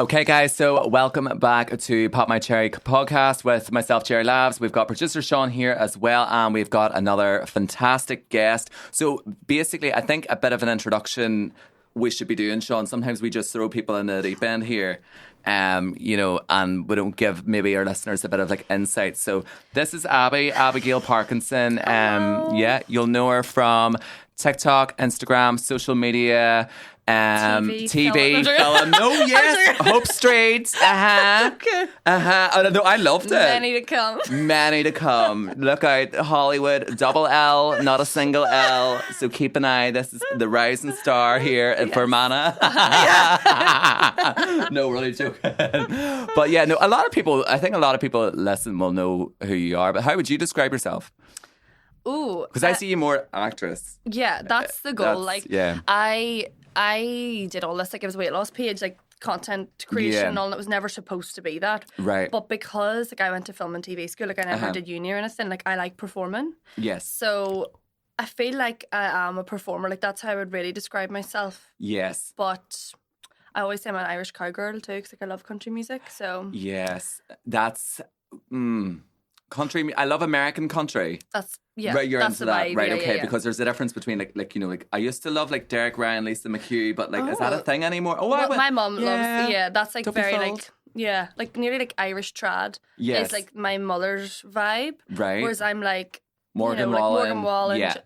Okay, guys, so welcome back to Pop My Cherry podcast with myself, Jerry Labs. We've got producer Sean here as well, and we've got another fantastic guest. So basically, I think a bit of an introduction we should be doing, Sean. Sometimes we just throw people in the deep end here, and we don't give maybe our listeners a bit of like insight. So this is Abigail Parkinson. Yeah, you'll know her from TikTok, Instagram, social media, TV, film. No, yes, Hope Street. Okay. I don't know. I loved it. Many to come. Look out, Hollywood. Double L, not a single L. So keep an eye. This is the rising star here for Mana. No, really joking. But yeah, no. I think a lot of people listen will know who you are. But how would you describe yourself? Ooh, because I see you more actress. Yeah, that's the goal. I did all this, like it was a weight loss page, like content creation and all, and it was never supposed to be that. Right. But because like I went to film and TV school, like I never did uni or anything, like I like performing. Yes. So I feel like I am a performer, like that's how I would really describe myself. Yes. But I always say I'm an Irish cowgirl too, because like I love country music, so. Yes, that's... country. I love American country. Right, you're that's into that, vibe. right? Yeah. Because there's a difference between like I used to love like Derek Ryan, Lisa McHugh, but like is that a thing anymore? Oh, well, my mum loves. Yeah, that's like Don't very like like nearly like Irish trad. Yes, it's like my mother's vibe. Right. Whereas I'm like. Morgan Wallen.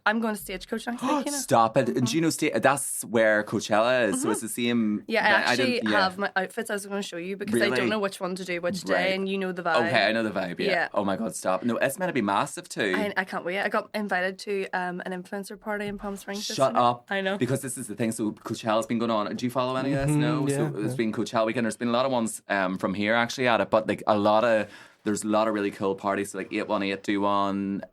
I'm going to Stagecoach next week. Stop it. And do you know, that's where Coachella is, so it's the same. Yeah, I actually have my outfits I was going to show you because I don't know which one to do which day, and you know the vibe. Okay, I know the vibe, yeah. Oh my God, stop. No, it's meant to be massive too. I can't wait. I got invited to an influencer party in Palm Springs. Shut up. I know. Because this is the thing, so Coachella's been going on. Do you follow any of this? No? Yeah, so it's been Coachella weekend. There's been a lot of ones from here actually at it, but like there's a lot of really cool parties, so like 81821,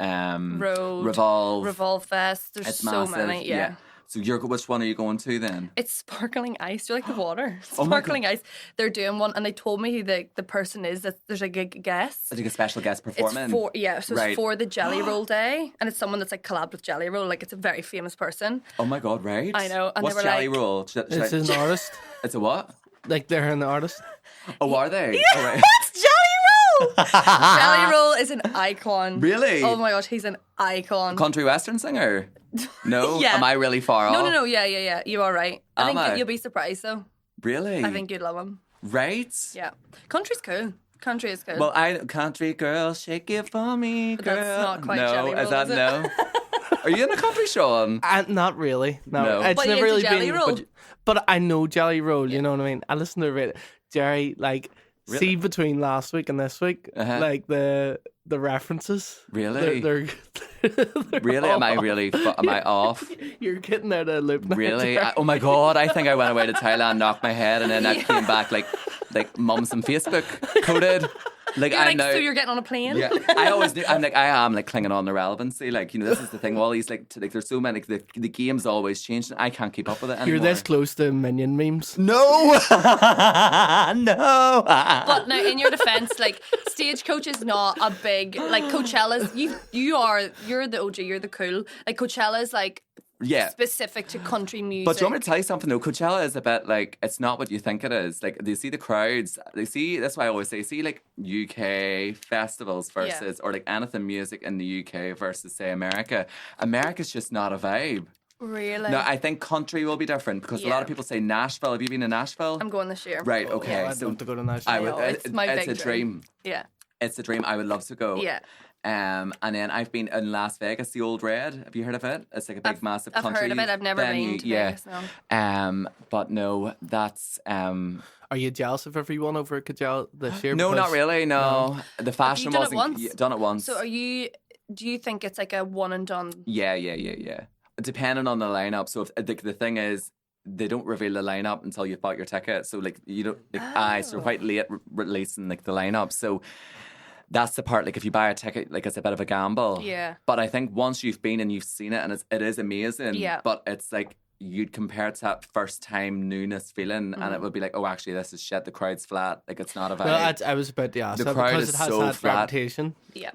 Revolve Fest. There's it's so massive. many, yeah. So which one are you going to then? It's Sparkling Ice. Do you like the water? Oh Sparkling Ice. They're doing one, and they told me who the person is. That there's like a guest. Like a special guest performance. It's for the Jelly Roll Day, and it's someone that's like collabed with Jelly Roll. Like it's a very famous person. Oh my God! Right? I know. And what's they were Jelly like, Roll? It's an artist. It's a what? Like they're an artist. Oh, are they? Yeah, oh, right. It's Jelly Roll. Jelly Roll is an icon. Really? Oh my gosh, he's an icon. Country western singer? No? Yeah. Am I really far off? No. Yeah. You are right. I think you'll be surprised though. Really? I think you'd love him. Right? Yeah. Country's cool. Country is cool. Well, country girl, shake it for me, but girl. that's not quite no, Jelly Roll, is that is it? no? Are you in a country, Sean? Not really. No. It's but never really Jelly been. Roll? But I know Jelly Roll. You know what I mean? I listen to it. Jerry, like, see between last week and this week, like the references. Really? They're really? Am I off? You're getting out of loop now. Really? Oh my God! I think I went away to Thailand, knocked my head, and then I came back like mums and Facebook coded. Like you're I like, know. so you're getting on a plane? Yeah, I always knew. I am like clinging on the relevancy. Like this is the thing. All these there's so many. The game's always changed. And I can't keep up with it anymore. You're this close to Minion memes. No, no. But now, in your defense, like Stagecoach is not a big like Coachella's. You're the OG. You're the cool. Like Coachella's like. Yeah. Specific to country music. But do you want me to tell you something though? Coachella is a bit like, it's not what you think it is. Like they see the crowds, that's why I always say, see like UK festivals versus, or like anything music in the UK versus say America. America's just not a vibe. Really? No, I think country will be different because a lot of people say Nashville. Have you been to Nashville? I'm going this year. Right, okay. I'd love to go to Nashville. It's my big a dream. Yeah. It's a dream. I would love to go. Yeah. And then I've been in Las Vegas, the Old Red. Have you heard of it? It's like a big, massive country. I've heard of it. I've never venue. been to Vegas. No. But no, that's. Are you jealous of everyone over at Coachella this year? No, not really. No, the fashion done it wasn't. once? Yeah, done it once. So do you think it's like a one and done? Yeah. Depending on the lineup. So if, the thing is, they don't reveal the lineup until you've bought your ticket. So like you don't. Like, so quite late releasing like the lineup. So. That's the part, like, if you buy a ticket, like, it's a bit of a gamble. Yeah. But I think once you've been and you've seen it, and it is amazing. Yeah. But it's like, you'd compare it to that first time newness feeling, and it would be like, oh, actually, this is shit. The crowd's flat. Like, it's not a vibe. Well, I was about to ask the that crowd because is it has so that flat. reputation. Yeah.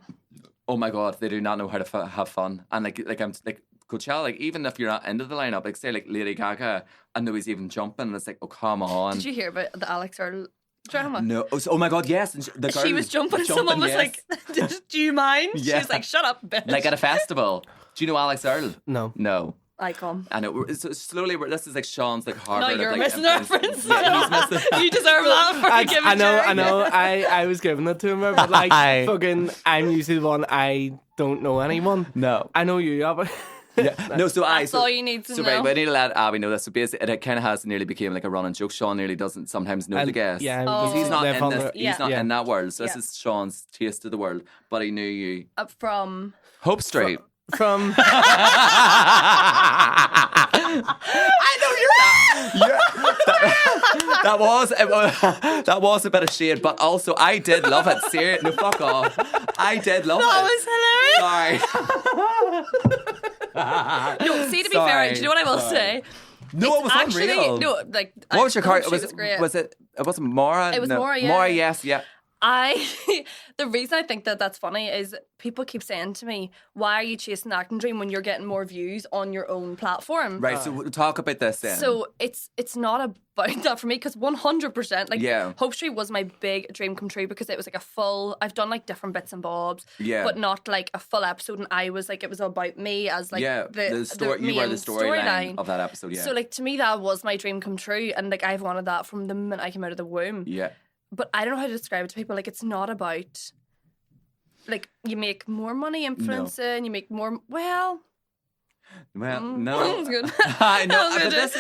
Oh my God, they do not know how to have fun. And like I'm like Coachella, like even if you're not into the lineup, like say like Lady Gaga, and nobody's even jumping, and it's like, oh come on. Did you hear about the Alex Earl drama? No. Oh my God, yes. And the girl she was jumping, and someone was yes. like, do you mind? Yeah. She was like, shut up, bitch. Like at a festival. Do you know Alex Earl? No. Icon. I know. So slowly, this is like Sean's like Harvard. No, you're like, missing the reference. Yeah, he's missing. You deserve that for giving I know. I was giving it to him, but like fucking, I'm usually the one I don't know anyone. No, I know you, but. Yeah. No, so That's all you need to know. Right, but I need to let Abby know this. So basically, it kind of has nearly became like a running joke. Sean nearly doesn't sometimes know the guest. Yeah, because he's not in this. Yeah. He's not in that world. So this Yeah. is Sean's taste of the world. But he knew you. From Hope Street. From I know you're that was a bit of shade, but also I did love it. Serious, no, fuck off. I did love it. That was hilarious. Sorry. No, see, to be fair, do you know what I will say? No, it was Actually, unreal. no, like What was your car? Hope Street was great. Was it? It wasn't Maura. It was no. Maura, yeah. Maura, yes, yeah. The reason I think that that's funny is people keep saying to me, why are you chasing the acting dream when you're getting more views on your own platform? Right, so we'll talk about this then. So it's not about that for me, because 100%, like Hope Street was my big dream come true, because it was like a full, I've done like different bits and bobs, but not like a full episode, and I was like, it was about me as like the story, you were the storyline of that episode, So like to me that was my dream come true, and like I've wanted that from the moment I came out of the womb. Yeah. But I don't know how to describe it to people. Like, it's not about, like, you make more money influencing, you make more, no. That was good. I know, That was but good.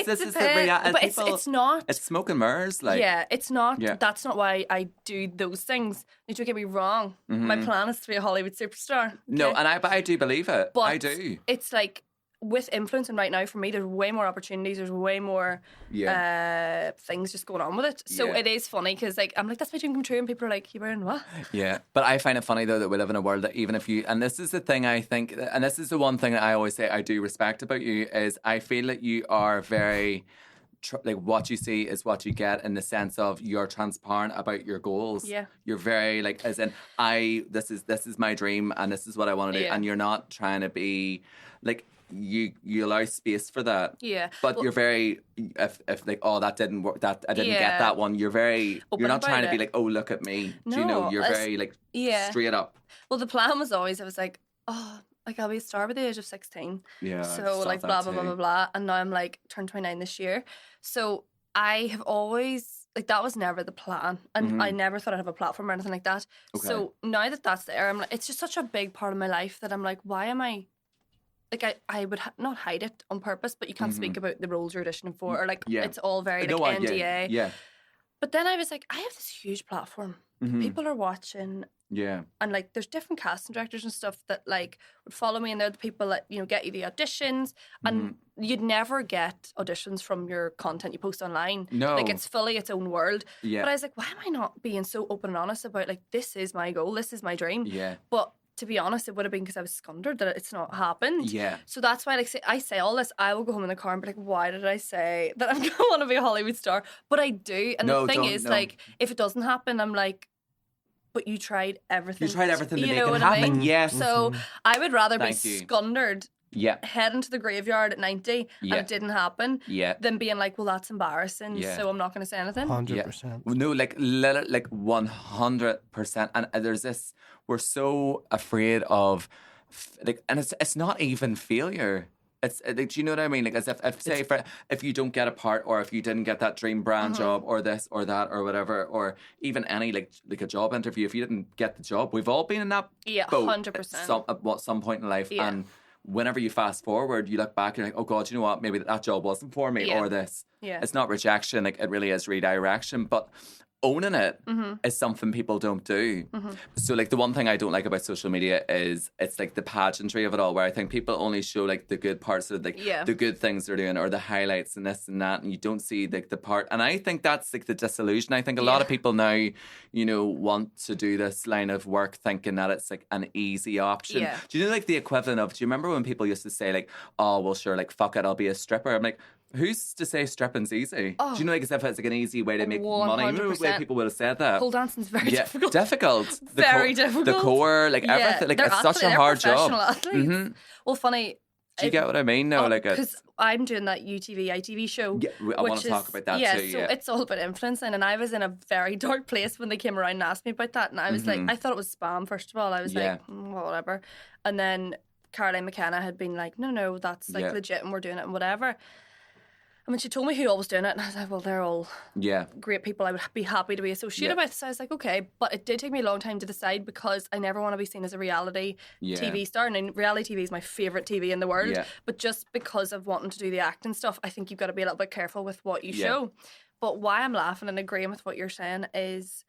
this is the reality. But it's not. It's smoke and mirrors, like. Yeah, it's not. Yeah. That's not why I do those things. You don't get me wrong. My plan is to be a Hollywood superstar. Okay? No, but I do believe it. But I do. It's like, with influencing right now, for me, there's way more opportunities. There's way more things just going on with it. So it is funny, because like I'm like, that's my dream come true, and people are like, you wearing what? Yeah, but I find it funny though that we live in a world that even if you, and this is the thing I think, and this is the one thing that I always say I do respect about you, is I feel that you are very. Like what you see is what you get, in the sense of you're transparent about your goals. Yeah, you're very like, as in, this is my dream and this is what I want to do, and you're not trying to be like. You allow space for that. Yeah. But you're very, if like, oh, that didn't work, that I didn't get that one, you're very, open you're not trying to be it. like, oh, look at me. No, do you know, you're very like straight up. Well, the plan was always, I was like, oh, like I'll be a star by the age of 16. Yeah. So like blah, blah, blah, blah, blah. And now I'm like, turned 29 this year. So I have always, like, that was never the plan. And I never thought I'd have a platform or anything like that. Okay. So now that that's there, I'm like, it's just such a big part of my life that I'm like, why am I, like, I would not hide it on purpose, but you can't speak about the roles you're auditioning for, or like, it's all very like NDA. Yeah. But then I was like, I have this huge platform. People are watching. Yeah. And like, there's different casting directors and stuff that like would follow me, and they're the people that, you know, get you the auditions, and you'd never get auditions from your content you post online. No. Like, it's fully its own world. Yeah. But I was like, why am I not being so open and honest about, like, this is my goal, this is my dream. Yeah. But to be honest, it would have been because I was squandered that it's not happened. Yeah. So that's why, like, I say all this. I will go home in the car and be like, why did I say that I'm going to want to be a Hollywood star? But I do. And the thing is, like, if it doesn't happen, I'm like, but you tried everything. You tried everything to make know it what happen. I mean? Yes. So I would rather be Thank you. squandered, heading to the graveyard at 90, and it didn't happen, than being like, well, that's embarrassing, so I'm not going to say anything. 100%. No, like 100%. And there's this, we're so afraid of, like, and it's not even failure. It's like, do you know what I mean? Like, as if you don't get a part, or if you didn't get that dream brand job, or this or that or whatever, or even any like a job interview, if you didn't get the job, we've all been in that boat 100%. At some point in life, and whenever you fast forward, you look back and you're like, oh God, you know what? Maybe that job wasn't for me, or this. Yeah. It's not rejection, like it really is redirection, but owning it is something people don't do. So like the one thing I don't like about social media is it's like the pageantry of it all, where I think people only show like the good parts of like the good things they're doing, or the highlights and this and that, and you don't see like the part. And I think that's like the disillusion. I think a lot of people now, you know, want to do this line of work thinking that it's like an easy option. Do you know like the equivalent of, do you remember when people used to say like, oh well sure, like fuck it, I'll be a stripper? I'm like, who's to say stripping's easy? Do you know, like, as if it's like an easy way to make 100%. money? Remember the way people would have said that? Pole dancing's very difficult. Very difficult. The core, like everything, like it's such a hard job. Well, funny, Do you get what I mean? No, like because I'm doing that UTV ITV show. Yeah, I want to talk about that too. So it's all about influencing, and I was in a very dark place when they came around and asked me about that, and I was like, I thought it was spam. First of all, I was like, well, whatever, and then Caroline McKenna had been like, no, that's like legit, and we're doing it and whatever. And when she told me who all was doing it, and I was like, well, they're all great people I would be happy to be associated with. So I was like, okay. But it did take me a long time to decide because I never want to be seen as a reality TV star. And reality TV is my favourite TV in the world. Yeah. But just because of wanting to do the acting stuff, I think you've got to be a little bit careful with what you show. But why I'm laughing and agreeing with what you're saying is,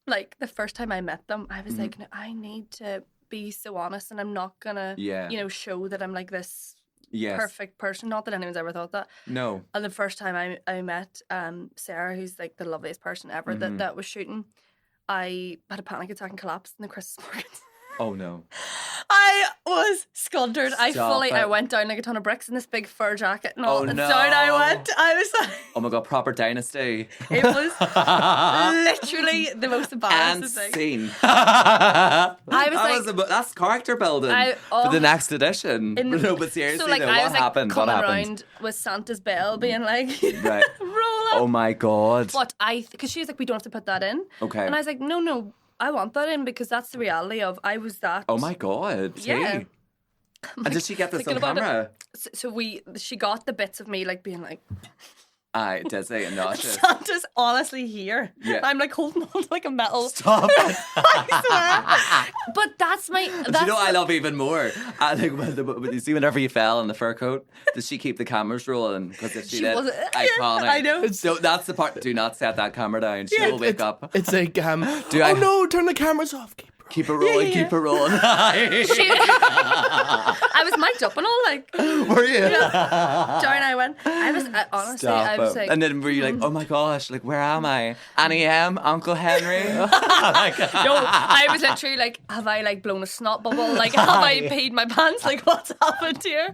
like, the first time I met them, I was like, no, I need to be so honest, and I'm not going to, show that I'm like this perfect person. Not that anyone's ever thought that. No. And the first time I met Sarah, who's like the loveliest person ever, that was shooting, I had a panic attack and collapsed in the Christmas market. Oh no. I was scundered. I went down like a ton of bricks in this big fur jacket and all. Oh, and no. down I went. I was like, oh my God, proper dynasty. It was literally the most embarrassing thing. Scene. I was that's character building for the next edition. No, but seriously, so, like, what happened? What happened? Around with Santa's bell being like, right. roll up. Oh my God. But because she was like, we don't have to put that in. Okay. And I was like, no, I want that in because that's the reality of I was that. Oh my God. Yeah. And did she get this on camera? So she got the bits of me like being like, aye, dizzy and nauseous. Santa's honestly here. Yeah. I'm like holding on to like a metal. Stop. I swear. But that's my. Do you know what I love even more? I think when you see whenever you fell in the fur coat, does she keep the cameras rolling? Because if she did, iconic. I know. So that's the part. Do not set that camera down. She will wake up. It's like, no, turn the cameras off. Keep it rolling, keep it rolling. I was mic'd up and all, like. Were you? Darn, I went. Honestly, I was like. And then were you like, oh my gosh, like, where am I? Annie M, Uncle Henry? No, I was literally like, have I like blown a snot bubble? Like, have I peed my pants? Like, what's happened here?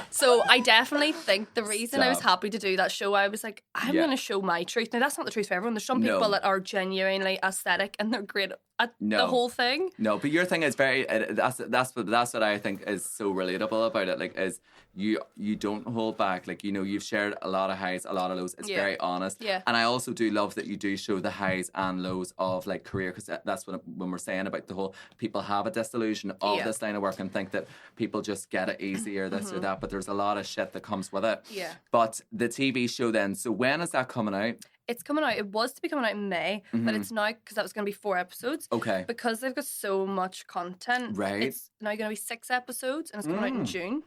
So I definitely think the reason I was happy to do that show, I was like, I'm going to show my truth. Now, that's not the truth for everyone. There's some people that are genuinely aesthetic and they're great at the whole thing. No, but your thing is very. That's what I think is so relatable about it. Like, is you don't hold back. Like, you know, you've shared a lot of highs, a lot of lows. It's very honest. Yeah. And I also do love that you do show the highs and lows of like career, because that's when we're saying about the whole people have a disillusion of this line of work and think that people just get it easy or this or that. But there's a lot of shit that comes with it. Yeah. But the TV show then. So when is that coming out? It's coming out. It was to be coming out in May, but it's now, because that was going to be 4 episodes. Okay. Because they've got so much content. Right. It's now going to be 6 episodes, and it's coming out in June.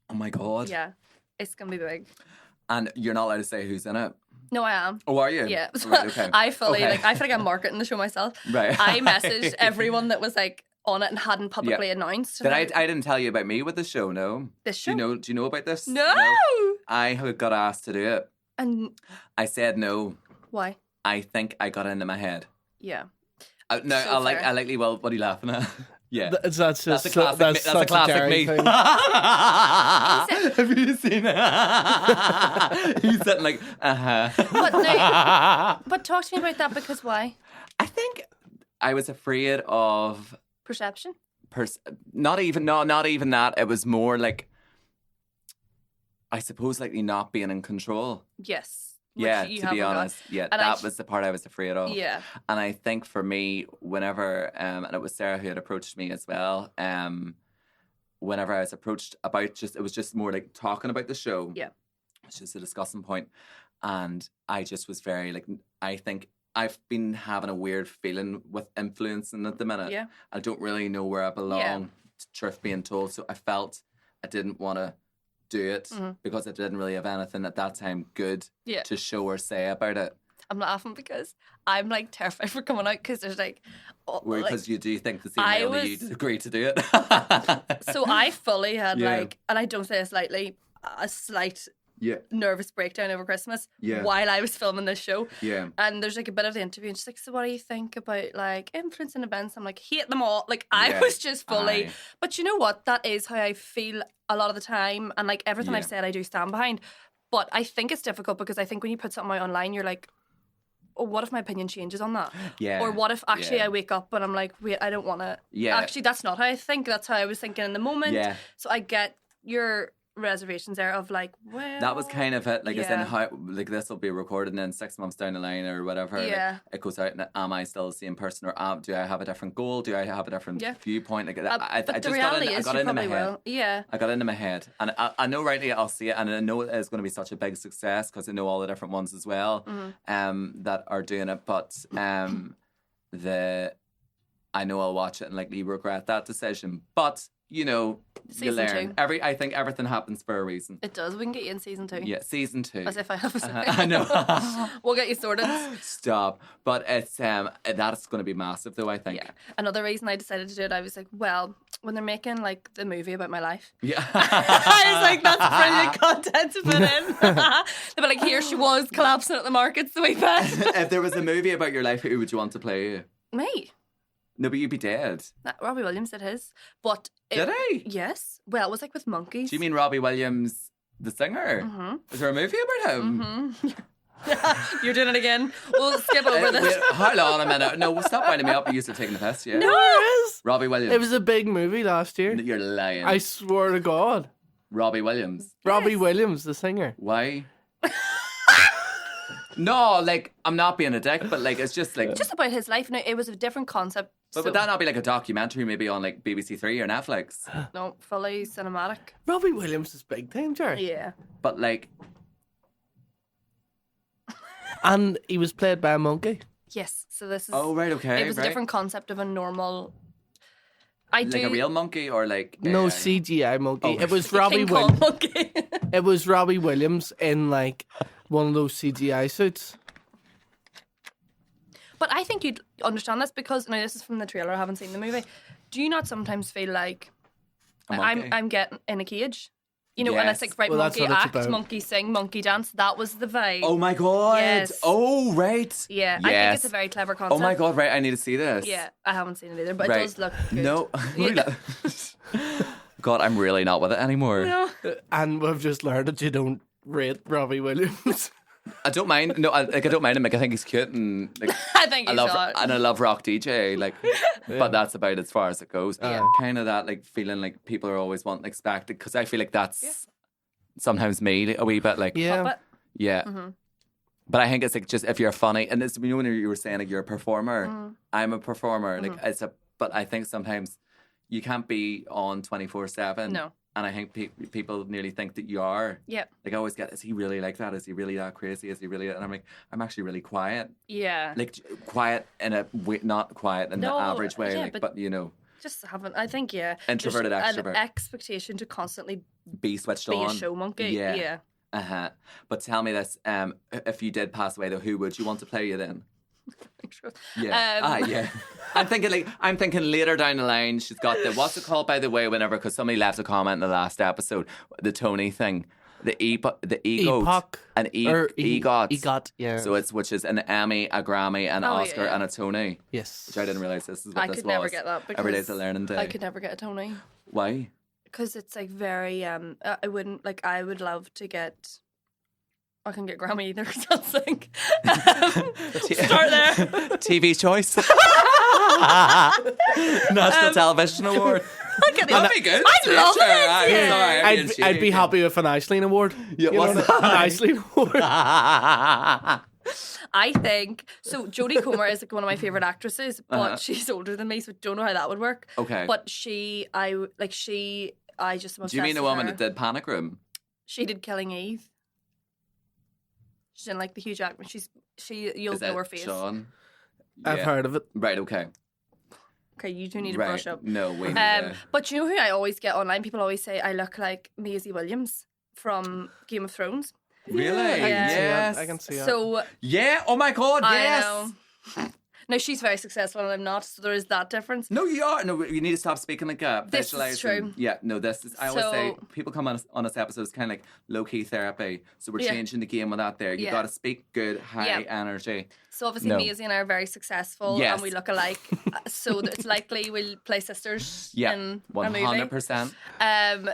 Oh my God. Yeah. It's going to be big. And you're not allowed to say who's in it? No, I am. Oh, are you? Yeah. Right, okay. I feel like I'm marketing the show myself. Right. I messaged everyone that was like on it and hadn't publicly announced. But I didn't tell you about me with the show, no? This show? Do you know about this? No. I got asked to do it. And I said no. Why? I think I got it into my head. Yeah. No, so I likely. Well, what are you laughing at? Yeah, that's a classic. That's a classic me. Have you seen it? He's sitting like, But talk to me about that, because why? I think I was afraid of perception. Not even that. It was more like, I suppose, like not being in control. Yes. Yeah, to be honest. Yeah, and that was the part I was afraid of. Yeah. And I think for me, whenever, and it was Sarah who had approached me as well, whenever I was approached about it was just more like talking about the show. Yeah. It's just a discussing point. And I just was very like, I think I've been having a weird feeling with influencing at the minute. Yeah. I don't really know where I belong, truth being told. So I felt I didn't want to do it because I didn't really have anything at that time good to show or say about it. I'm laughing because I'm like terrified for coming out, because there's like, because you do think the same way, only you agree to do it. So I fully had like, and I don't say this lightly, a slight nervous breakdown over Christmas while I was filming this show. Yeah. And there's like a bit of the interview, and she's like, so what do you think about like influencing events? I'm like, hate them all. Like I was just fully, but you know what? That is how I feel a lot of the time, and like everything I've said I do stand behind. But I think it's difficult, because I think when you put something out online, you're like, oh, what if my opinion changes on that? Yeah. Or what if actually I wake up and I'm like, wait, I don't want to. Yeah. Actually, that's not how I think. That's how I was thinking in the moment. Yeah. So I get your reservations there of like, well, that was kind of it. Like, as in how, like, this will be recorded and then 6 months down the line or whatever. Yeah. Like, it goes out and am I still the same person, or do I have a different goal? Do I have a different viewpoint? Like, I but just the reality is, I got you into my probably head. will. Yeah. I got into my head, and I know rightly I'll see it, and I know it is going to be such a big success because I know all the different ones as well, that are doing it. But I know I'll watch it and likely regret that decision. But you know, you learn. 2. I think everything happens for a reason. It does. We can get you in season 2. Yeah, season 2. As if I have a second. I know. We'll get you sorted. Stop. But it's that's going to be massive, though, I think. Yeah. Another reason I decided to do it, I was like, well, when they're making like the movie about my life, Yeah. I was like, that's brilliant content to put in. They'd be like, here she was collapsing at the markets the wee bit. If there was a movie about your life, who would you want to play you? Me. No, but you'd be dead. Robbie Williams did his. But Did he? Yes. Well, it was like with monkeys. Do you mean Robbie Williams, the singer? Mm-hmm. Is there a movie about him? Mm-hmm. You're doing it again. We'll skip over this. Wait, hold on a minute. No, stop winding me up. You used to taking the piss, yeah? No. It is. Robbie Williams. It was a big movie last year. You're lying. I swear to God. Robbie Williams. Robbie Williams, the singer. Why? No, like, I'm not being a dick, but like, it's just like... Just about his life. No, it was a different concept. But would that not be like a documentary maybe on like BBC Three or Netflix? No, fully cinematic. Robbie Williams is big time, Jerry. Yeah. But like... And he was played by a monkey. Yes. So this is... Oh, right, okay. It was a different concept of a normal... Like a real monkey or like... No CGI monkey. Oh, it was King Robbie Kong Williams. monkey. It was Robbie Williams in like one of those CGI suits. But I think you'd understand this because, now this is from the trailer, I haven't seen the movie. Do you not sometimes feel like I'm getting in a cage? You know, and it's like, right, Well, that's monkey what it's act, about. monkey sing, monkey dance. That was the vibe. Oh my God. Yes. Oh, right. Yeah, Yes. I think it's a very clever concept. Oh my God, right, I need to see this. Yeah, I haven't seen it either, but Right. it does look good. No. Yeah. God, I'm really not with it anymore. No. And we've just learned that you don't rate Robbie Williams. I don't mind. No, I don't mind him. Like, I think he's cute and like I think he's hot. I love rock DJ. Like, but that's about as far as it goes. Yeah. Kind of that like feeling like people are always wanting expected because I feel like that's sometimes me a wee bit like Yeah. But yeah. But I think it's like just if you're funny and it's, you know, when you were saying like you're a performer, I'm a performer. Like but I think sometimes you can't be on 24/7. No. And I think people nearly think that you are. yeah. Like I always get, is he really like that? Is he really that crazy? Is he really? And I'm like, I'm actually really quiet. Yeah. Like quiet in a way, not quiet in No, the average way. yeah, like, but- but you know, Just haven't, I think, yeah. Introverted, There's extrovert. an expectation to constantly be switched be on. a show monkey. Yeah. Yeah. Uh-huh. But tell me this: if you did pass away, though, who would you want to play you then? Yeah. Yeah. I'm thinking later down the line, she's got the what's it called by the way? Whenever because somebody left a comment in the last episode, the Tony thing, the EGOT Epoch. and EGOT. EGOT, yeah. So it's which is an Emmy, a Grammy, an Oscar, yeah. and a Tony. Yes. Which I didn't realize this is what I this could was. never get that because Every day's a learning day. I could never get a Tony. Why? Because it's like very, I wouldn't, like, I would love to get, I can get Grammy either, because I'll sing. Start there. TV's choice. National Television Award. That'd be good. I'd love it. Sure. Yeah. I'd be happy with an Aisling Award. Yeah, You what's know, that? an Aisling Award. I think, so Jodie Comer is like one of my favourite actresses, but she's older than me, so I don't know how that would work. Okay. But I just am obsessed Do you mean the with woman her. that did Panic Room? She did Killing Eve. She didn't like the Hugh Jackman. You'll Is know it her face. Sean? I've heard of it. Right, okay. Okay, you do need to Right. brush up. No, we need to... But you know who I always get online? People always say I look like Maisie Williams from Game of Thrones. Really? Yeah. Yes. I can see that. So Yeah, oh my God, yes. I know. Now she's very successful and I'm not, so there is that difference. No, you are. No, you need to stop speaking like that. This is Visualizing. true. Yeah, no, this is. I always So- say people come on this episode. It's kind of like low key therapy. So we're Yeah. changing the game with that. There, you Yeah. got to speak good, high Yeah. energy. So obviously No. Maisie and I are very successful Yes. and we look alike. So it's likely we'll play sisters Yeah, in a 100%. movie.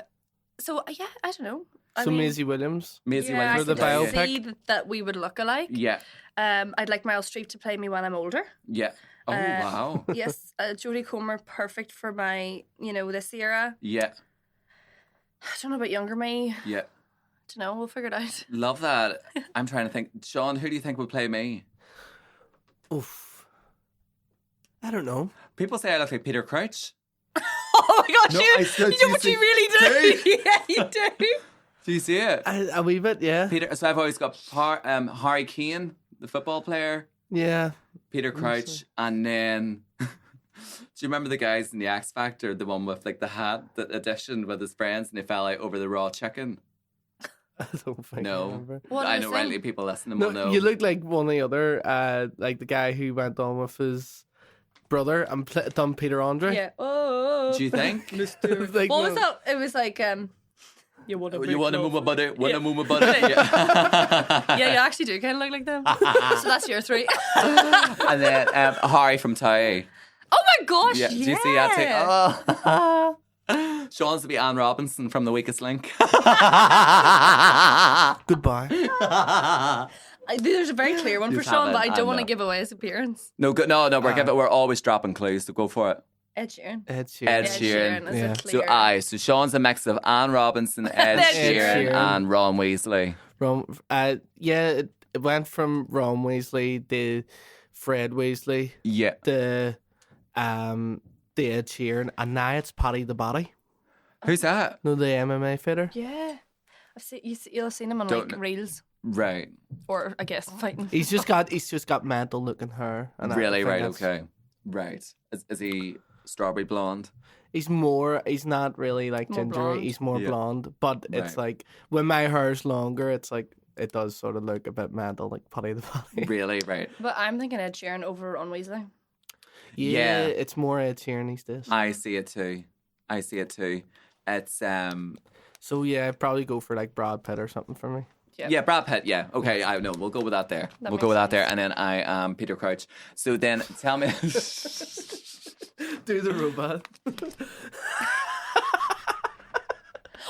So yeah, I don't know. I So mean, Maisie Williams. Maisie yeah, I Williams For the can yeah, biopic. see that we would look alike. Yeah, I'd like Meryl Streep to play me when I'm older. yeah. Oh wow. Yes, Jodie Comer, perfect for my, this era. Yeah. I don't know about younger me. Yeah. I don't know. We'll figure it out. Love that. I'm trying to think. Sean, who do you think would play me? Oof. I don't know. People say I look like Peter Crouch. Oh my gosh, No, you know what you really do. Yeah, you do. Do you see it? A wee bit, yeah. Peter. So I've always got Harry Kane, the football player. Yeah. Peter Crouch, and then do you remember the guys in the X Factor, the one with like the hat that auditioned with his friends and they fell out over the raw chicken? I don't think I No, remember. What I did know they rightly sing? people listening No, will know. you look like one of the other, like the guy who went on with his brother and done Peter Andre. Yeah. Oh. Do you think? Like, What no. was that? It was like you want to You want to move my buddy? Want Yeah. to move my buddy? Yeah. Yeah, you actually do kind of look like them. So that's your three. And then Harry from Tay. Oh my gosh! Yeah. Yeah. Do you see that too? Oh. Sean's to be Anne Robinson from The Weakest Link. Goodbye. There's a very clear one for You Sean, have but it, I don't I want to know. give away his appearance. No, good. No, we're always dropping clues, so go for it. Ed Sheeran. Ed Sheeran. Ed Ed Sheeran. Sheeran is Yeah. a clear. So Sean's a mix of Anne Robinson, Ed Ed Sheeran, Sheeran. and Ron Weasley. It went from Ron Weasley to Fred Weasley Yeah. to Ed Sheeran, and now it's Paddy the Body. Who's that? No, the MMA fighter. Yeah. You'll have seen him on Don't- like reels, Right. or I guess fighting. He's just got mental looking hair. And Really? I think Right. that's- Okay. Right. Is he strawberry blonde? He's not really like More gingery. blonde. He's more Yeah. blonde. But it's Right. like when my hair's longer, it's like it does sort of look a bit mental, like Paddy the Body. Really? Right. But I'm thinking Ed Sheeran over Ron Weasley. Yeah, Yeah. it's more Ed Sheeran these days. I see it too. It's So yeah, I'd probably go for like Brad Pitt or something for me. yeah, Brad Pitt. Yeah. Okay. I know. We'll go with that there. That We'll go with makes that there. And then I am Peter Crouch. So then tell me. Do the robot.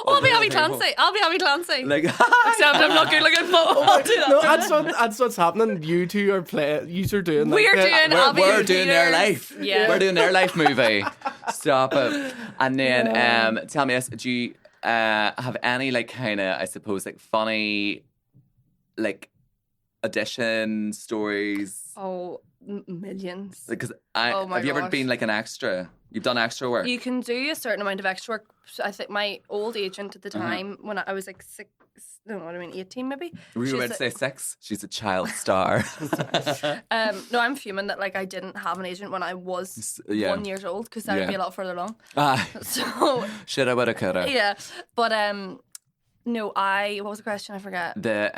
Oh, I'll be Abby Clancy. Like. Except I'm not good looking. I'll do that. No, that's what's happening. You two are playing. You are doing. Like, We're the- doing Abby We're and doing their Peter's. life. Yeah. We're doing their life movie. Stop it. And then tell me this, do you have any like kind of, I suppose, like funny like audition stories? Oh, millions. Because Oh my have you ever gosh. been like an extra? You've done extra work? You can do a certain amount of extra work. So I think my old agent at the time, when I was like 18 maybe. Were you she's about to say 6? She's a child star. No, I'm fuming that like I didn't have an agent when I was Yeah. 1 year old because I would Yeah. be a lot further along. Ah, So shoulda, woulda, coulda. yeah, but no, what was the question? I forget. The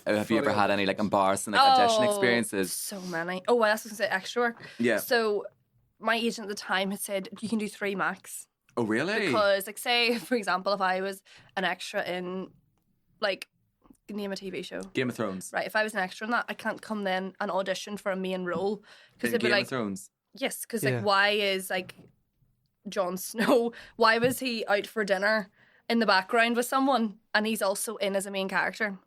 have you ever had any like embarrassing like audition experiences? So many. Oh, well, I was going to say extra work. Yeah. So my agent at the time had said you can do 3 max. Oh really? Because, like, say, for example, if I was an extra in, like, name a TV show. Game of Thrones. Right, if I was an extra in that, I can't come then and audition for a main role. Because In it'd be Game like, of Thrones. yes, because, Yeah. like, why is, like, Jon Snow, why was he out for dinner in the background with someone and he's also in as a main character?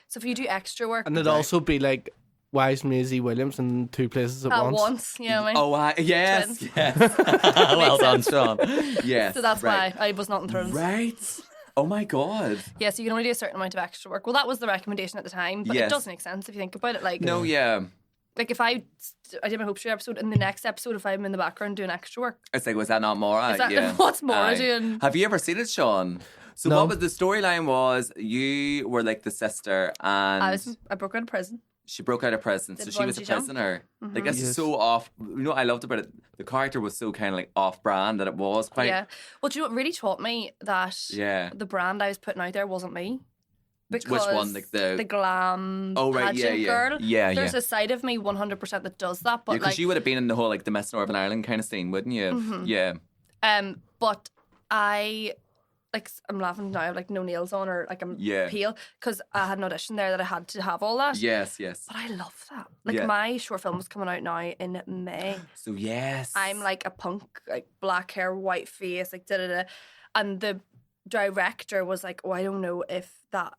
So if you do extra work And it'd also be like, why is Maisie Williams in 2 places at at once? once, you know what I mean? Oh, yes, Twins. yes. Well done, Sean. Yes. So that's right. why I was not in Thrones. Right. Oh my God. Yeah, so you can only do a certain amount of extra work. Well, that was the recommendation at the time, but Yes. it does make sense if you think about it. Like, No, yeah. like if I did my Hope Street episode, in the next episode, if I'm in the background doing extra work, It's like, was that not Maura? Is that- yeah. what's Maura Aye. doing? Have you ever seen it, Sean? So No. what was the storyline was you were like the sister and I broke out of prison. she broke out of prison, so Did she was a bungee jump. prisoner. Like this is Yes. so off. You know what I loved about it? The character was so kind of like off brand that it was quite. Yeah. Well, do you know what really taught me that Yeah. the brand I was putting out there wasn't me? Which Because one? Like the glam Oh, right, yeah, pageant yeah. girl. Yeah, There's yeah. a side of me 100% that does that, but because like you would have been in the whole like the Miss Northern Ireland kind of scene, wouldn't you? Mm-hmm. Yeah. But I like I'm laughing now. I have like no nails on or like I'm Yeah. pale because I had an audition there that I had to have all that. Yes, yes. But I love that. Like Yeah. my short film is coming out now in May. So yes. I'm like a punk, like black hair, white face, like da da da, and the director was like, "Oh, I don't know if that."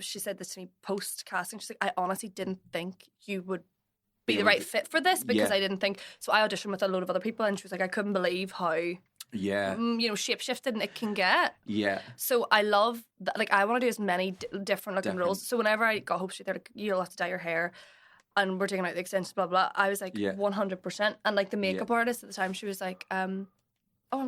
She said this to me post casting. She's like, "I honestly didn't think you would be Be the able right to- fit for this because Yeah. I didn't think." So I auditioned with a load of other people, and she was like, "I couldn't believe how shapeshifted it can get. Yeah. So I love that. Like, I want to do as many different looking roles. So whenever I got Hope Street, they're like, you'll have to dye your hair. And we're taking out the extensions, blah, blah. I was like, 100%. And like the makeup artist at the time, she was like, I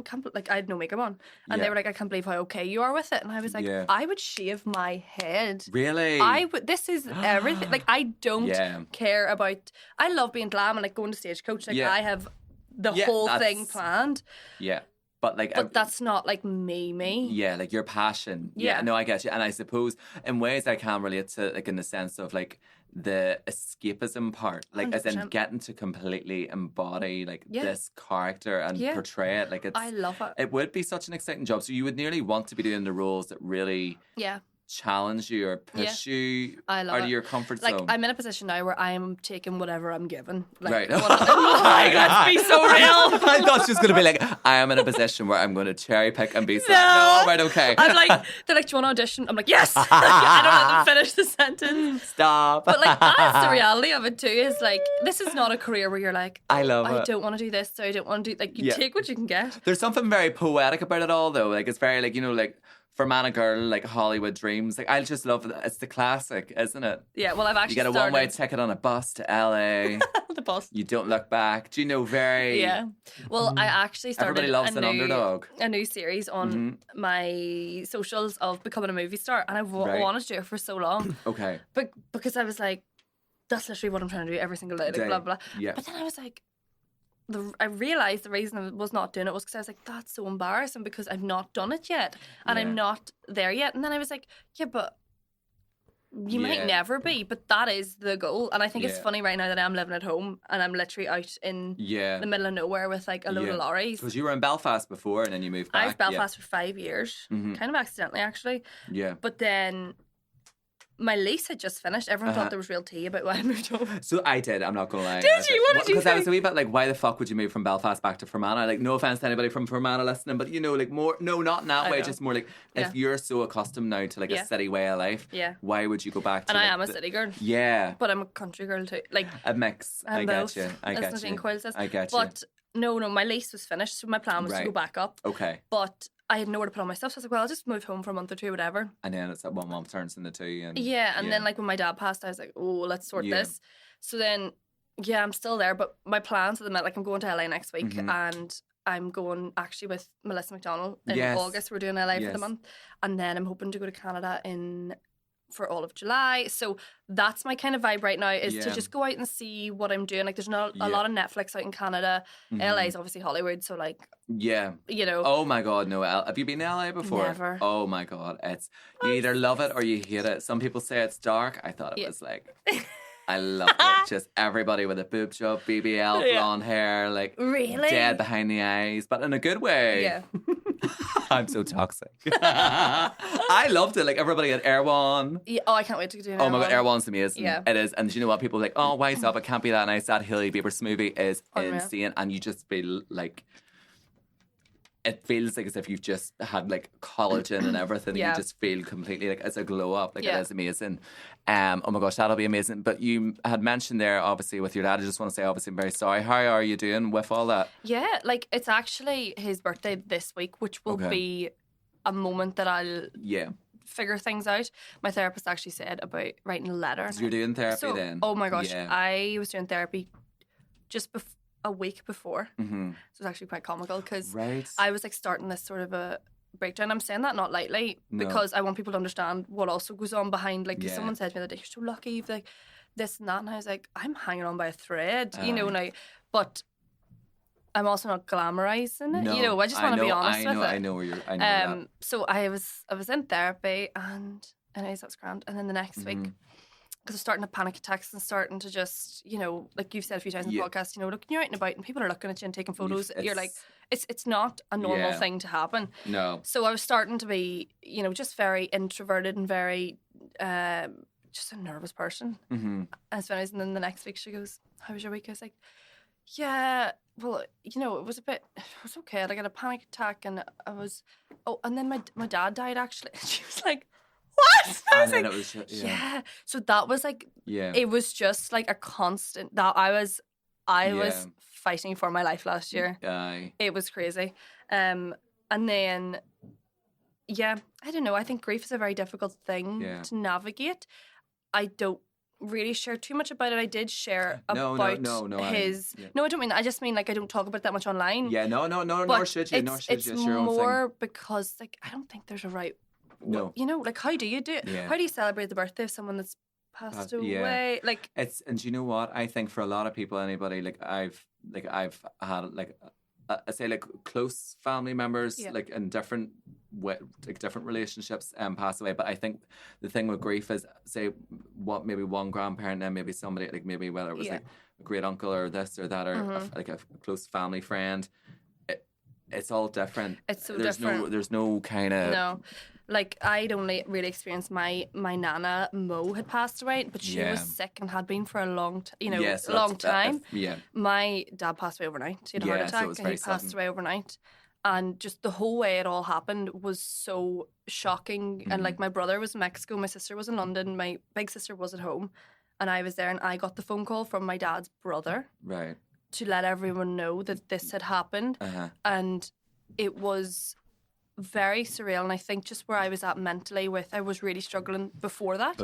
can't, like, I had no makeup on. And they were like, I can't believe how okay you are with it. And I was like, I would shave my head. Really? This is everything. Like, I don't care about, I love being glam and like going to Stagecoach. Like, I have the whole thing planned. Yeah. But that's not like me. Yeah, like your passion. Yeah. No, I get you. And I suppose in ways I can relate to, like, in the sense of like the escapism part, like 100%. As in getting to completely embody like this character and portray it. Like, I love it. It would be such an exciting job. So you would nearly want to be doing the roles that really challenge you or push you out of your comfort zone. Like, I'm in a position now where I'm taking whatever I'm given. Like, right. Let's be so real. I thought she was going to be like, I am in a position where I'm going to cherry pick and be no, right, okay. I'm like, they're like, do you want to audition? I'm like, yes. I don't let them finish the sentence. Stop. But like, that's the reality of it too, is like, this is not a career where you're like, I don't want to do this, so I don't want to do, like, you take what you can get. There's something very poetic about it all though. Like, it's very like, like, for man and girl, like Hollywood dreams. Like, I just love it. It's the classic, isn't it? Yeah, well, I've actually You get a one-way ticket on a bus to LA. The bus. You don't look back. Do you know, very... Yeah. Well, I actually started Everybody loves an underdog. A new series on my socials of becoming a movie star. And I've wanted to do it for so long. Okay. But because I was like, that's literally what I'm trying to do every single day. Like, blah, blah. Yeah. But then I was like, I realised the reason I was not doing it was because I was like, that's so embarrassing because I've not done it yet and I'm not there yet. And then I was like, yeah, but you might never be, but that is the goal. And I think it's funny right now that I'm living at home and I'm literally out in the middle of nowhere with like a load of lorries. Because you were in Belfast before and then you moved back. I was in Belfast for 5 years, kind of accidentally actually. Yeah. But then my lease had just finished. Everyone thought there was real tea about why I moved home. So I did, I'm not going to lie. Did you? What did you think? Because I was a wee bit like, why the fuck would you move from Belfast back to Fermanagh? Like, no offence to anybody from Fermanagh listening, but like more, no, not in that way, just more like, if you're so accustomed now to like a city way of life, why would you go back to And I am a city girl. Yeah. But I'm a country girl too. Like, a mix. I get you. I get you. But no, my lease was finished, so my plan was to go back up. Okay. But I had nowhere to put all my stuff, so I was like, well, I'll just move home for a month or two, whatever. And then it's that 1 month turns into 2. And then like when my dad passed, I was like, oh, let's sort this. So then, I'm still there, but my plans at the minute, like I'm going to LA next week and I'm going actually with Melissa McDonald in August. We're doing LA for the month. And then I'm hoping to go to Canada for all of July. So that's my kind of vibe right now, is to just go out and see what I'm doing. Like, there's not a lot of Netflix out in Canada. LA is obviously Hollywood, so like, you know. Oh my God, no. Have you been to LA before? Never. Oh my God, you either love it or you hate it. Some people say it's dark. I thought it was like, I loved it. Just everybody with a boob job, BBL, blonde hair, like really dead behind the eyes, but in a good way. Yeah. I'm so toxic. I loved it. Like, everybody at Erewhon. Yeah. Oh, I can't wait to do it. Oh my God, Erewhon's amazing. Yeah. It is. And do you know what? People are like, oh, why stop? It can't be that nice. That Hailey Bieber smoothie is insane. And you just feel like, it feels like as if you've just had like collagen and everything. And you just feel completely like it's a glow up. Like, it is amazing. Oh my gosh, that'll be amazing. But you had mentioned there, obviously, with your dad. I just want to say, obviously, I'm very sorry. How are you doing with all that? Yeah, like, it's actually his birthday this week, which will be a moment that I'll figure things out. My therapist actually said about writing a letter. So you're doing therapy then? Oh my gosh, I was doing therapy just a week before. So it's actually quite comical because I was like starting this sort of a breakdown. I'm saying that not lightly because I want people to understand what also goes on behind. Like, someone said to me the other day, you're so lucky, you've like this and that, and I was like, I'm hanging on by a thread, you know now. But I'm also not glamorizing it. No, you know, I just want to be honest with it. I know where you're. I know that. So I was in therapy, and anyways, that's grand. And then the next week, because I'm starting to panic attacks and starting to just, you know, like you've said a few times in the podcast, you know, look, you're out and about and people are looking at you and taking photos. You're like, it's not a normal thing to happen. No. So I was starting to be, you know, just very introverted and very, just a nervous person. And then the next week she goes, how was your week? I was like, yeah, well, you know, it was okay. I got a panic attack and and then my dad died actually. And she was like, what? I was like, it was yeah. So that was like, it was just like a constant that I was fighting for my life last year. It was crazy. And then, yeah, I don't know. I think grief is a very difficult thing to navigate. I don't really share too much about it. I did share about his... No, I don't mean that. I just mean, like, I don't talk about it that much online. Yeah, no, nor should you. It's more because, like, I don't think there's a right... No. You know, like, how do you do it? Yeah. How do you celebrate the birthday of someone that's passed away? Yeah. Like... And you know what? I think for a lot of people, anybody, like, I've had, like... I say like close family members, like in different relationships, pass away. But I think the thing with grief is, say, what maybe one grandparent and maybe somebody, like maybe whether it was like a great uncle or this or that or like a close family friend. It's all different. It's so different. There's no kind of... No. Like, I'd only really experienced my Nana, Mo, had passed away, but she was sick and had been for a long time. My dad passed away overnight. He had a heart attack and he passed away overnight. And just the whole way it all happened was so shocking. And, like, my brother was in Mexico, my sister was in London, my big sister was at home, and I was there, and I got the phone call from my dad's brother. Right. To let everyone know that this had happened. And it was very surreal, and I think just where I was at mentally I was really struggling before that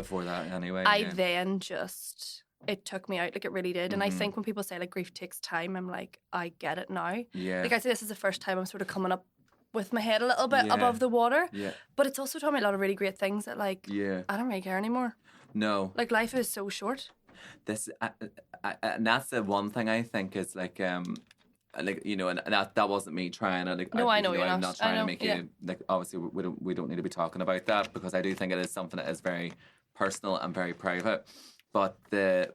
anyway. Then just, it took me out, like it really did. And I think when people say like grief takes time, I'm like, I get it now. Like I say, this is the first time I'm sort of coming up with my head a little bit above the water, but it's also taught me a lot of really great things that like I don't really care anymore. No, like life is so short. This and that's the one thing I think is like you know, and that wasn't me trying to like. No, I know you're I'm not. not trying to make you like. Obviously, we don't need to be talking about that because I do think it is something that is very personal and very private. But the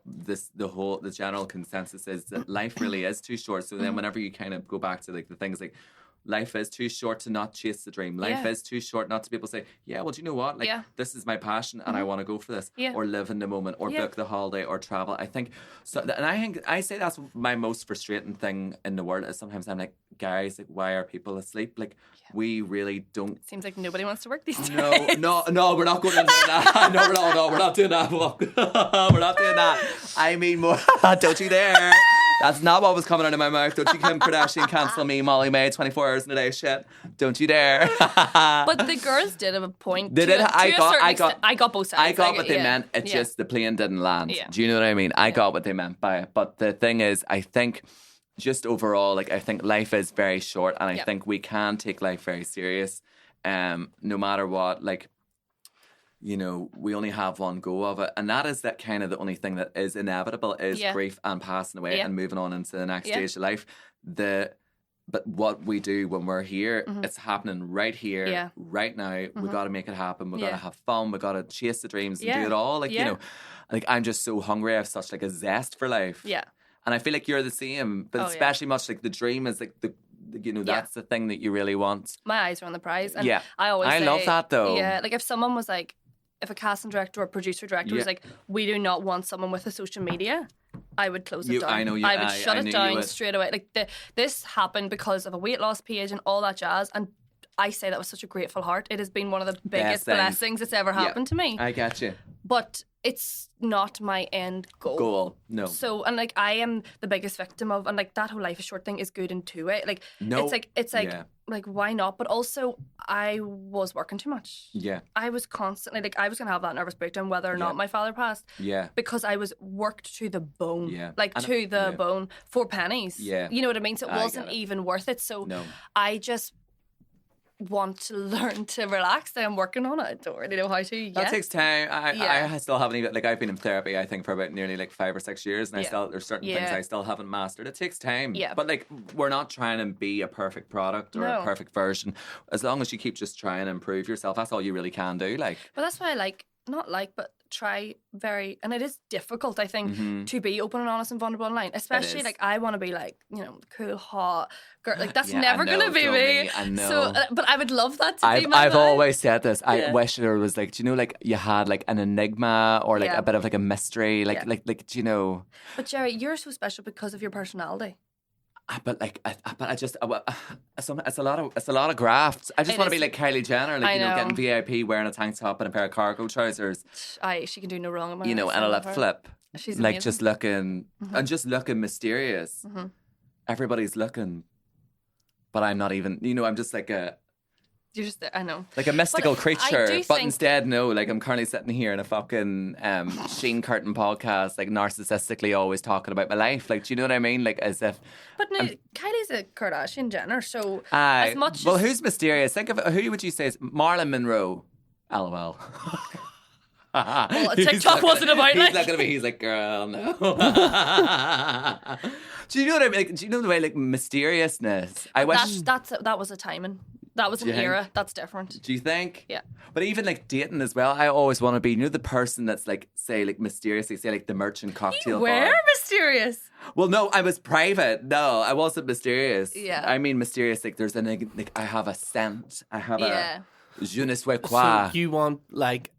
general consensus is that life really is too short. So then, whenever you kind of go back to like the things like, life is too short to not chase the dream. Life is too short not to be able to say, yeah, well, do you know what? Like, this is my passion and I want to go for this. Or live in the moment or book the holiday or travel. I think, so, and I say that's my most frustrating thing in the world is sometimes I'm like, guys, like, why are people asleep? Like, we really don't. Seems like nobody wants to work these days. No, we're not going to do that. No, we're not doing that. We're not doing that. I mean, more, don't you dare. That's not what was coming out of my mouth. Don't you, Kim Kardashian, cancel me, Molly May, 24 hours in a day, shit. Don't you dare. But the girls did have a point. They did. I got both sides. I got what they meant. It's just the plane didn't land. Do you know what I mean? I got what they meant by it. But the thing is, I think just overall, like, I think life is very short, and I think we can take life very serious, no matter what. Like, you know, we only have one go of it, and that is that kind of the only thing that is inevitable is grief and passing away and moving on into the next stage of life. But what we do when we're here, it's happening right here, right now. We got to make it happen. We got to have fun. We got to chase the dreams and do it all. Like, you know, like, I'm just so hungry. I have such like a zest for life. Yeah. And I feel like you're the same, but especially much like the dream is like the you know, that's the thing that you really want. My eyes are on the prize. And I love that though. Yeah. Like if someone was like, if a casting director or producer director was like, we do not want someone with a social media, I would close it down. I would shut it down straight away. Like this happened because of a weight loss page and all that jazz. And I say that with such a grateful heart. It has been one of the biggest blessings that's ever happened to me. I get you. But it's not my end goal. No. So, and like, I am the biggest victim of, and like, that whole life is short thing is good in two ways. Like, it's like, why not? But also, I was working too much. Yeah. I was constantly, like, I was going to have that nervous breakdown whether or not my father passed. Yeah. Because I was worked to the bone. Yeah. Like, and to the bone for pennies. Yeah. You know what I mean? So it wasn't even worth it. So I just want to learn to relax. I'm working on it. I don't really know how to yet. That takes time. I still haven't even, like, I've been in therapy I think for about nearly like 5 or 6 years, and there's certain things I still haven't mastered. It takes time. Yeah. But like, we're not trying to be a perfect product or a perfect version. As long as you keep just trying to improve yourself, that's all you really can do. Like, but that's why I but try and it is difficult, I think, to be open and honest and vulnerable online, especially like, I want to be like, you know, cool, hot girl. Like, that's never going to be me. I know. So, but I would love that to be my life. I've always said this. I wish there was like, do you know, like, you had like an enigma or like a bit of like a mystery, like, do you know? But Jerry, you're so special because of your personality. But like, it's a lot of grafts. I just want to be like Kylie Jenner, like, you know, getting VIP, wearing a tank top and a pair of cargo trousers. She can do no wrong in my life. You know, and a lip flip. She's like, amazing. Just looking and just looking mysterious. Everybody's looking. but I'm not even, I'm just like a You're just I know. like a mystical creature, but think... instead, no, like I'm currently sitting here in a fucking Sheen Curtin podcast, like narcissistically always talking about my life. Like, do you know what I mean? Like, as if. But no, Kylie's a Kardashian Jenner, so as much. Well, who's mysterious? Think of who would you say is Marilyn Monroe? LOL. Well, TikTok wasn't about he's not gonna be. He's like, girl, no. Do you know what I mean? Like, do you know the way like mysteriousness? I wish that was a timing. That was an era. That's different. Do you think? Yeah. But even like dating as well, I always want to be, the person that's like, say, like mysteriously, say, like the merchant cocktail bar. Where mysterious? Well, no, I was private. No, I wasn't mysterious. Yeah. I mean mysterious. Like there's like I have a scent. I have a je ne sais quoi. So you want like,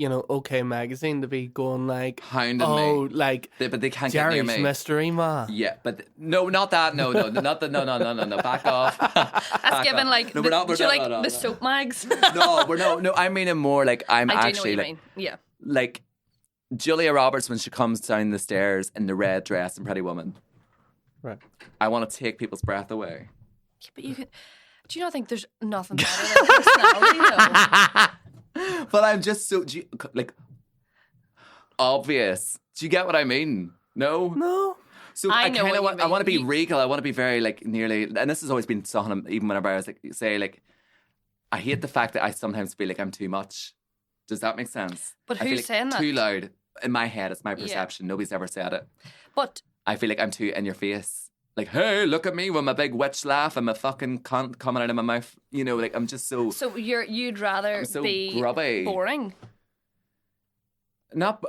OK Magazine to be going like, hounding me. Like, but they can't Jerry's get near me. mystery ma. Yeah, but no, not that. No, not the no. Back off. That's given like the soap mags. No. I mean it more like I do actually know what like, you mean. Yeah. like Julia Roberts when she comes down the stairs in the red dress in Pretty Woman. Right. I want to take people's breath away. Yeah, but you could. Do you not think there's nothing better than personality though? But I'm just so like obvious. Do you get what I mean? No. So I kind of I want to be regal. I want to be very like nearly. And this has always been something. Even whenever I was like, say like, I hate the fact that I sometimes feel like I'm too much. Does that make sense? But who's saying that? Too loud in my head. It's my perception. Nobody's ever said it. But I feel like I'm too in your face. Like, hey, look at me with my big witch laugh and my fucking cunt coming out of my mouth. Like I'm just so. So you'd rather be grubby. Boring? Not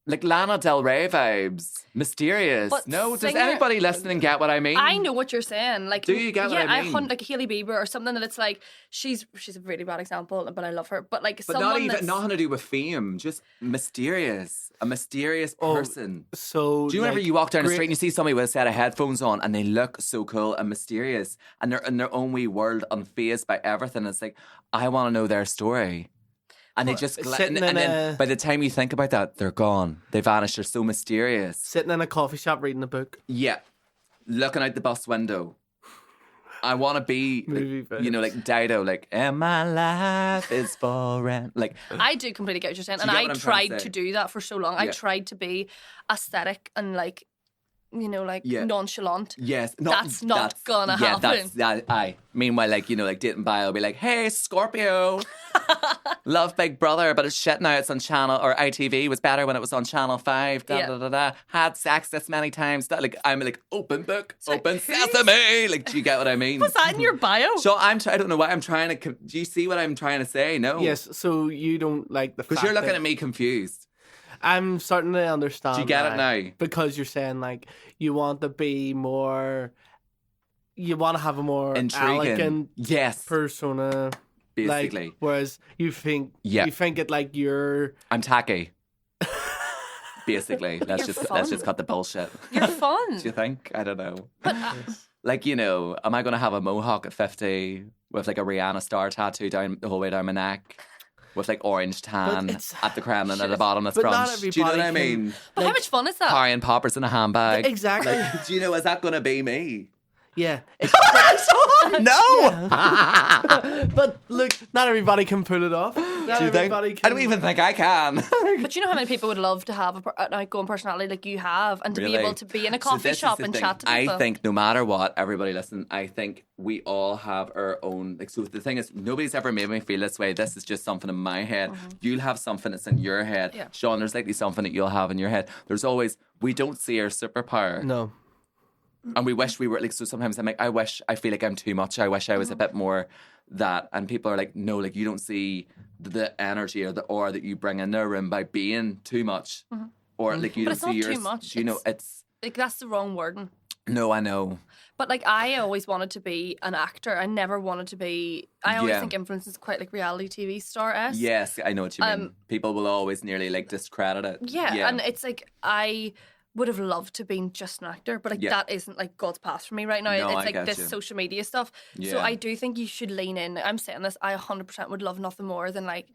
like Lana Del Rey vibes, mysterious. But no, does anybody listening get what I mean? I know what you're saying. Like, do you get what I mean? Yeah, like Hailey Bieber or something that it's like she's a really bad example, but I love her. But like, nothing to do with fame, just mysterious, a mysterious person. So do you remember you walk down the street and you see somebody with a set of headphones on and they look so cool and mysterious and they're in their own wee world, unfazed by everything? It's like I want to know their story. And they just and then by the time you think about that, they're gone. They vanish. They're so mysterious. Sitting in a coffee shop reading a book. Yeah, looking out the bus window. I want to be, like Dido, like, and my life is for rent. Like, I do completely get what you're saying, and I tried to do that for so long. I tried to be aesthetic and like, nonchalant. Yes, that's not gonna happen. Meanwhile, like like dating bio will be like, hey, Scorpio, love Big Brother, but it's shit now. It's on channel or ITV. Was better when it was on Channel 5. Had sex this many times. Like I'm like open book, open sesame. Like, do you get what I mean? Was that in your bio? So I don't know why I'm trying to. Do you see what I'm trying to say? No. Yes. So you don't like the fact because you're looking at me confused. I'm starting to understand. Do you get it now? Because you're saying like you want to be more, you want to have a more intriguing, elegant persona, basically. Like, whereas you think it like you're. I'm tacky. Basically, let's just cut the bullshit. You're fun. Do you think? I don't know. But like am I going to have a mohawk at 50 with like a Rihanna star tattoo down the whole way down my neck? With like orange tan at the Kremlin at the bottom that's crunch. Do you know what I mean? But how much fun is that? Carrying poppers in a handbag. Exactly. Like, do you know, is that going to be me? Yeah. No! Yeah. But look, not everybody can pull it off. Not do you think? I don't even think I can. But you know how many people would love to have an outgoing personality like you have and to be able to be in a coffee shop and chat to people? I think no matter what, everybody listen, I think we all have our own, like, so the thing is, nobody's ever made me feel this way. This is just something in my head. Mm-hmm. You'll have something that's in your head. Yeah. Sean, there's likely something that you'll have in your head. There's always, we don't see our superpower. No. And we wish we were, like, so sometimes I'm like, I feel like I'm too much. I wish I was a bit more that. And people are like, no, like, you don't see the energy or the aura that you bring in their room by being too much. Mm-hmm. Or, like, you don't see yours. Too much. You know, it's... Like, that's the wrong wording. No, I know. But, like, I always wanted to be an actor. I never wanted to be... I always think influence is quite, like, reality TV star-esque. Yes, I know what you mean. People will always nearly, like, discredit it. Yeah, and it's like, I would have loved to been just an actor, but like that isn't like God's path for me right now. No, it's like this social media stuff. Yeah. So I do think you should lean in. I'm saying this, I 100% would love nothing more than like,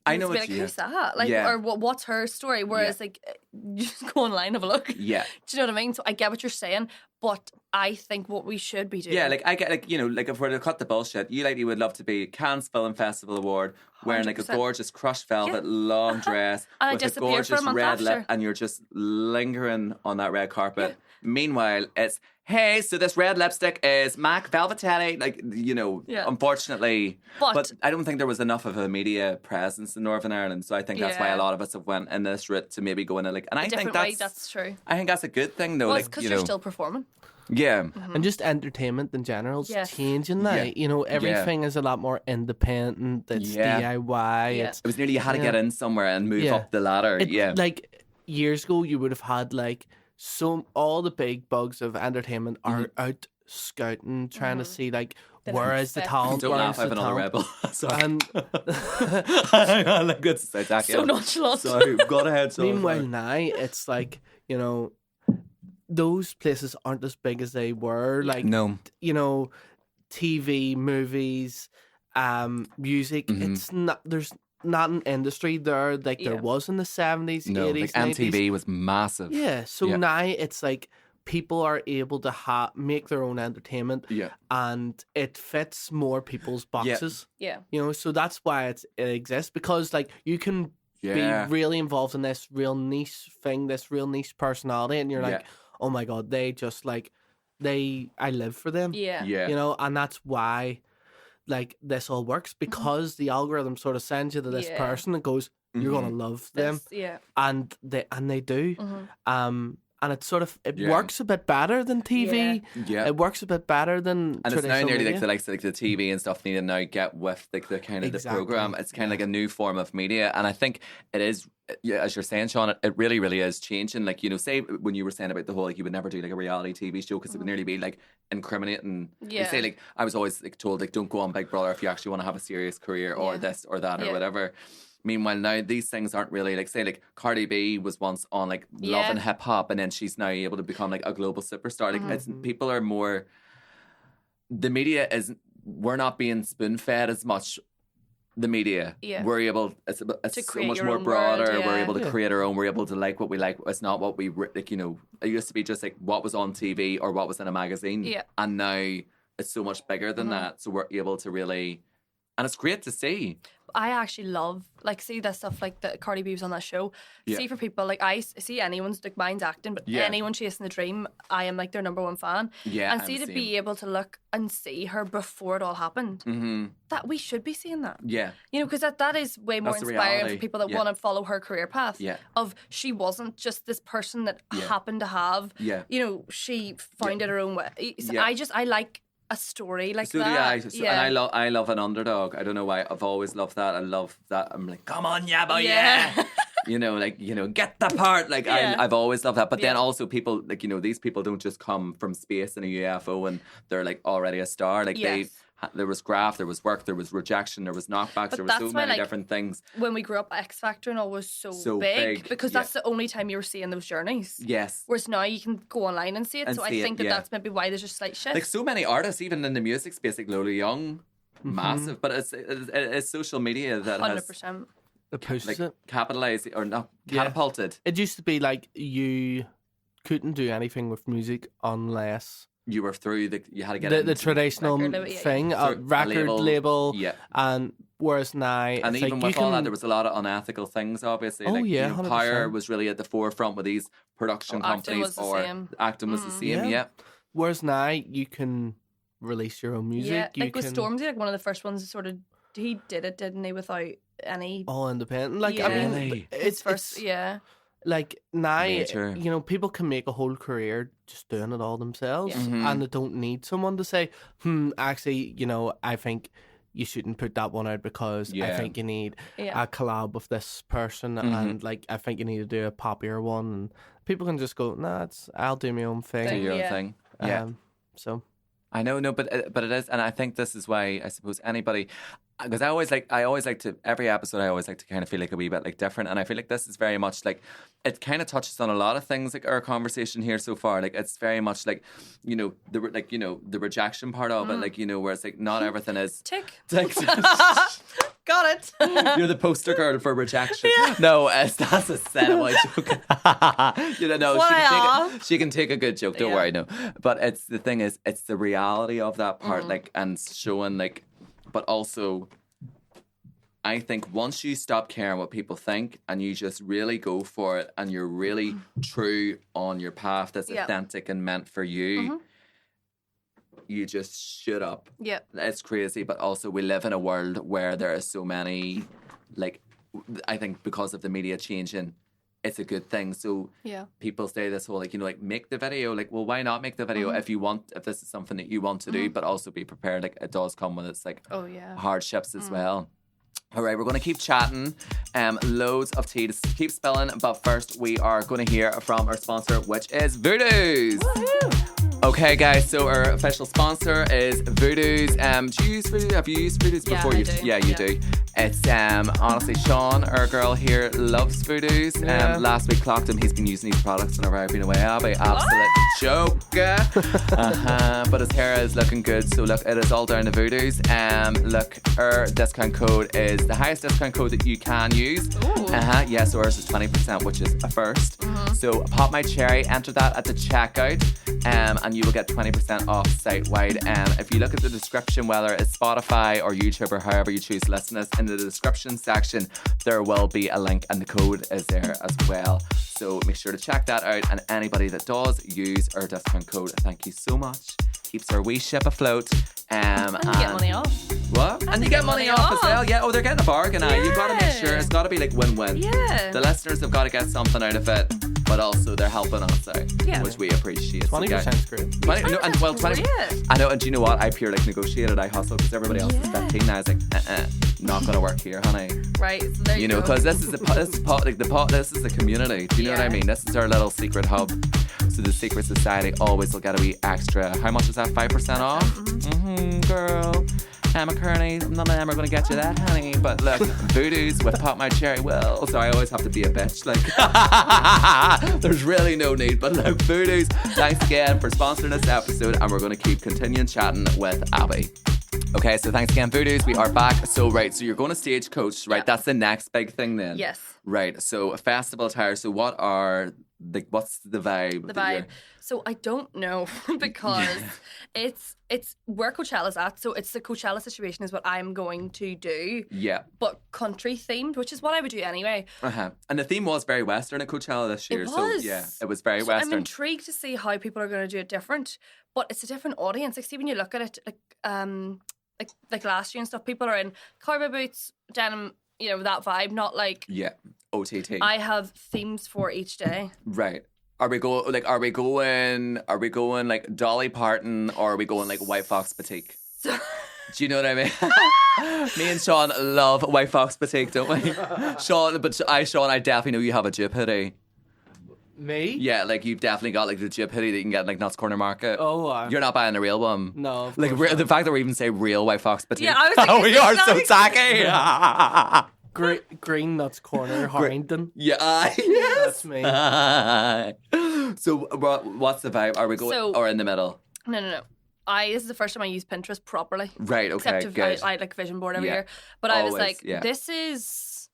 I know what who's that? Like, or what's her story? Whereas like you just go online, have a look. Yeah. Do you know what I mean? So I get what you're saying, but I think what we should be doing. Yeah, like I get, like, you know, like if we're to cut the bullshit, you would love to be Cannes Film Festival Award wearing like a 100%. gorgeous crushed velvet long dress And I with a disappear for a gorgeous month red lip, after. and you're just lingering on that red carpet. Meanwhile, it's, hey, so this red lipstick is Mac Velvetelli. Like, you know, unfortunately. But I don't think there was enough of a media presence in Northern Ireland. So I think that's why a lot of us have went in this route to maybe go in a, like, and I think that's true. I think that's a good thing though. Well, like, it's because you you're know, still performing. yeah. And just entertainment in general is changing now. Yeah. You know, everything is a lot more independent. It's DIY. Yeah. It's, It was nearly you had to get in somewhere and move up the ladder. Like years ago, you would have had like all the big bugs of entertainment are out scouting, trying to see like where is the talent. Don't laugh, I have another rebel. Sorry. And like, it's So nonchalant. Sorry, go ahead. meanwhile now it's like, you know, those places aren't as big as they were. Like, no, you know, TV, movies, music. It's not. There's not an industry there like there was in the 70s, 80s, like 90s. MTV was massive. Yeah. So now it's like people are able to make their own entertainment. Yeah. And it fits more people's boxes. Yeah. You know, so that's why it exists, because like you can be really involved in this real niche thing, this real niche personality, and you're like, oh my God, they just like, I live for them. Yeah. You know, and that's why like this all works, because the algorithm sort of sends you to this person and goes, you're gonna love them. And they do. And it's sort of works a bit better than TV. Yeah. It works a bit better than and it's now nearly media. like the likes of like the TV and stuff need to now get with like the kind of the program. It's kind of like a new form of media, and I think it is. Yeah, as you're saying, Sean, it really, really is changing. Like, you know, say when you were saying about the whole, like, you would never do like a reality TV show because it would nearly be like incriminating. You say, like, I was always like told, like, don't go on Big Brother if you actually want to have a serious career or this or that or whatever. Meanwhile, now these things aren't really like, say, like Cardi B was once on like Love and Hip Hop, and then she's now able to become like a global superstar. Like, it's, people are more. The media is, we're not being spoon fed as much. The media, we're able. It's so much more broader. We're able to create our own. We're able to like what we like. It's not what we like. You know, it used to be just like what was on TV or what was in a magazine. Yeah, and now it's so much bigger than that. So we're able to really, and it's great to see. I actually love, like, see this stuff like that Cardi B was on that show. See, for people, like, I see anyone's, like, mine's acting, but anyone chasing the dream, I am, like, their number one fan. Yeah, and see, to be able to look and see her before it all happened, that we should be seeing that. Yeah. You know, because that is way more inspiring for people that want to follow her career path. Yeah. Of, she wasn't just this person that happened to have, you know, she found it her own way. So I like a story like that. And I love an underdog. I don't know why. I've always loved that. I love that. I'm like, come on, boy, you know, like, you know, get the part. Like, I've always loved that. But then also people, like, you know, these people don't just come from space in a UFO and they're like already a star. Like there was graft, there was work, there was rejection, there was knockbacks, there was so many different things. When we grew up, X Factor and all was so big because that's the only time you were seeing those journeys. Yes. Whereas now you can go online and see it. So I think that's maybe why there's just slight shift. Like so many artists, even in the music space, like Lola Young, massive. But it's social media that 100%. It pushes it. Capitalized or not catapulted. It used to be like you couldn't do anything with music unless you were through you had to get the traditional thing, a record label, and whereas now, and even like with all that, there was a lot of unethical things. Obviously, Power was really at the forefront with these production companies, Acton was the same. Whereas now you can release your own music. Yeah, like with Stormzy, like one of the first ones, sort of he did it, didn't he, without any all independent. Like I mean, it's like now, you know, people can make a whole career just doing it all themselves, and they don't need someone to say, actually, you know, I think you shouldn't put that one out because I think you need a collab with this person, and like I think you need to do a poppier one. And people can just go, nah, I'll do my own thing. Do your own thing. So. I know, no, but it is, and I think this is why I suppose anybody, because I always like to every episode I always like to kind of feel like a wee bit like different, and I feel like this is very much like it kind of touches on a lot of things like our conversation here so far. Like it's very much like, you know, the rejection part of it, like, you know, where it's like not everything is tick. Got it. You're the poster girl for rejection. Yeah. No, that's a cinema joke. She can take a good joke. Don't worry, no. But it's the thing is, it's the reality of that part, like, and showing, like, but also, I think once you stop caring what people think and you just really go for it and you're really true on your path that's authentic and meant for you, you just shut up. Yeah. It's crazy, but also we live in a world where there are so many, like, I think because of the media changing, it's a good thing. So people say this whole, like, you know, like, make the video. Like, well, why not make the video if this is something that you want to do, but also be prepared. Like, it does come with its, like, hardships as well. All right, we're going to keep chatting. Loads of tea to keep spilling. But first, we are going to hear from our sponsor, which is Voodoo's. Woohoo! Okay, guys, so our official sponsor is Voodoo's. Do you use Voodoo? Have you used Voodoo's before? I do. Yeah, you do. It's honestly, Sean, our girl here, loves Voodoo's. Last week clocked him. He's been using these products whenever I've been away. Abby, absolute joker. But his hair is looking good. So look, it is all down to Voodoo's. Look, our discount code is the highest discount code that you can use. Yeah, so ours is 20%, which is a first. So pop my cherry, enter that at the checkout. And you will get 20% off site-wide. If you look at the description, whether it's Spotify or YouTube or however you choose to listen to us, in the description section, there will be a link and the code is there as well. So make sure to check that out. And anybody that does use our discount code, thank you so much. Keeps our wee ship afloat. And you get money off. What? And you get money off as well. Yeah, they're getting a bargain now. You've got to make sure it's got to be like win-win. Yeah. The listeners have got to get something out of it, but also they're helping us out, which we appreciate. 20% is great. 20, no, and well, 20. I know, and do you know what? I pure like negotiated. I hustled because everybody else is 15. I was like, not gonna work here, honey. Right. So there you know, because this is the community. Do you know what I mean? This is our little secret hub. So the secret society always will get a wee extra. How much is that? 5% off? Girl. Emma Kearney, none of them are going to get you that, honey. But look, Voodoo's with Pop My Cherry will. So I always have to be a bitch. Like, there's really no need. But look, Voodoo's, thanks again for sponsoring this episode. And we're going to keep continuing chatting with Abby. Okay, so thanks again, Voodoo's. We are back. So, right, so you're going to Stagecoach, right? That's the next big thing then. Yes. Right, so a festival attire. So what's the vibe? The vibe. So I don't know because it's where Coachella's at. So it's the Coachella situation is what I'm going to do. Yeah. But country themed, which is what I would do anyway. And the theme was very Western at Coachella this year. It was. So yeah, it was very Western. I'm intrigued to see how people are going to do it different. But it's a different audience. Like, see, when you look at it, like last year and stuff, people are in cowboy boots, denim, you know, that vibe, not like... Yeah, OTT. I have themes for each day. Right. Are we going like Dolly Parton, or are we going like White Fox Batik? Do you know what I mean? Me and Sean love White Fox Batik, don't we? Sean, I definitely know you have a Jip hoodie. Me? Yeah, like you've definitely got like the Jip hoodie that you can get in like Nuts Corner Market. Oh, you're not buying a real one. No, like the fact that we even say real White Fox Batik. Yeah, I was like, we are so tacky. Green Nuts Corner, Harrington. Yeah, yes. That's me. So what's the vibe? Are we going or in the middle? No. This is the first time I use Pinterest properly. Right, okay, except good. I like vision board every year. But always, I was like, this is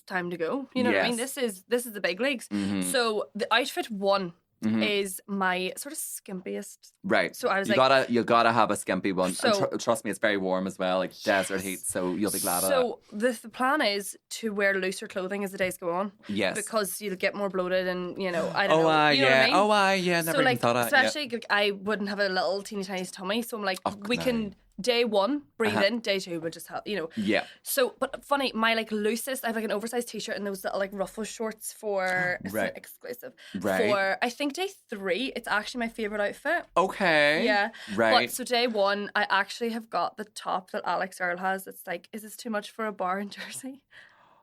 time to go. You know what I mean? This is the big leagues. Mm-hmm. So the outfit one is my sort of skimpiest. Right. So I was you gotta have a skimpy one. So, and trust me, it's very warm as well, like desert heat. So you'll be glad of that. So the plan is to wear looser clothing as the days go on. Yes. Because you'll get more bloated, and I don't know. You know what I mean? Never even thought of that. Especially I wouldn't have a little teeny tiny tummy, so I'm like, we can. Day one, breathe in. Day two, we'll just have, Yeah. So, but funny, my like loosest, I have like an oversized t-shirt and those little like ruffle shorts for exclusive. Right. For I think day 3, it's actually my favorite outfit. Okay. Yeah. Right. But so day 1, I actually have got the top that Alex Earl has. It's like, is this too much for a bar in Jersey?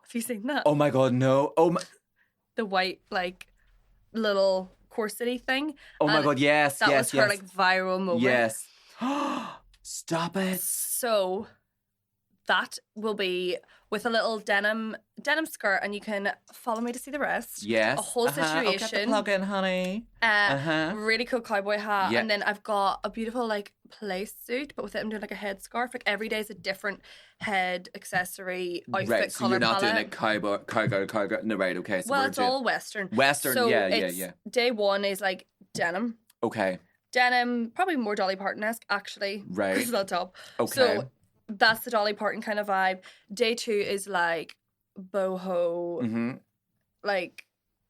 Have you seen that? Oh my God, no. Oh my. The white like little corsety thing. Oh my God, yes. That was her like viral moment. Yes. Stop it. So that will be with a little denim skirt, and you can follow me to see the rest. Yes. A whole situation. Oh, get the plug in, honey. Really cool cowboy hat. Yeah. And then I've got a beautiful like play suit, but with it I'm doing like a headscarf. Like every day is a different head accessory outfit Right, so color you're not palette. doing like cowgirl. No, right, okay. So well, we're it's all Western. Western, yeah. Day one is like denim. Okay. Denim, probably more Dolly Parton-esque, actually. Right. It's on top. Okay. So that's the Dolly Parton kind of vibe. Day two is like boho, like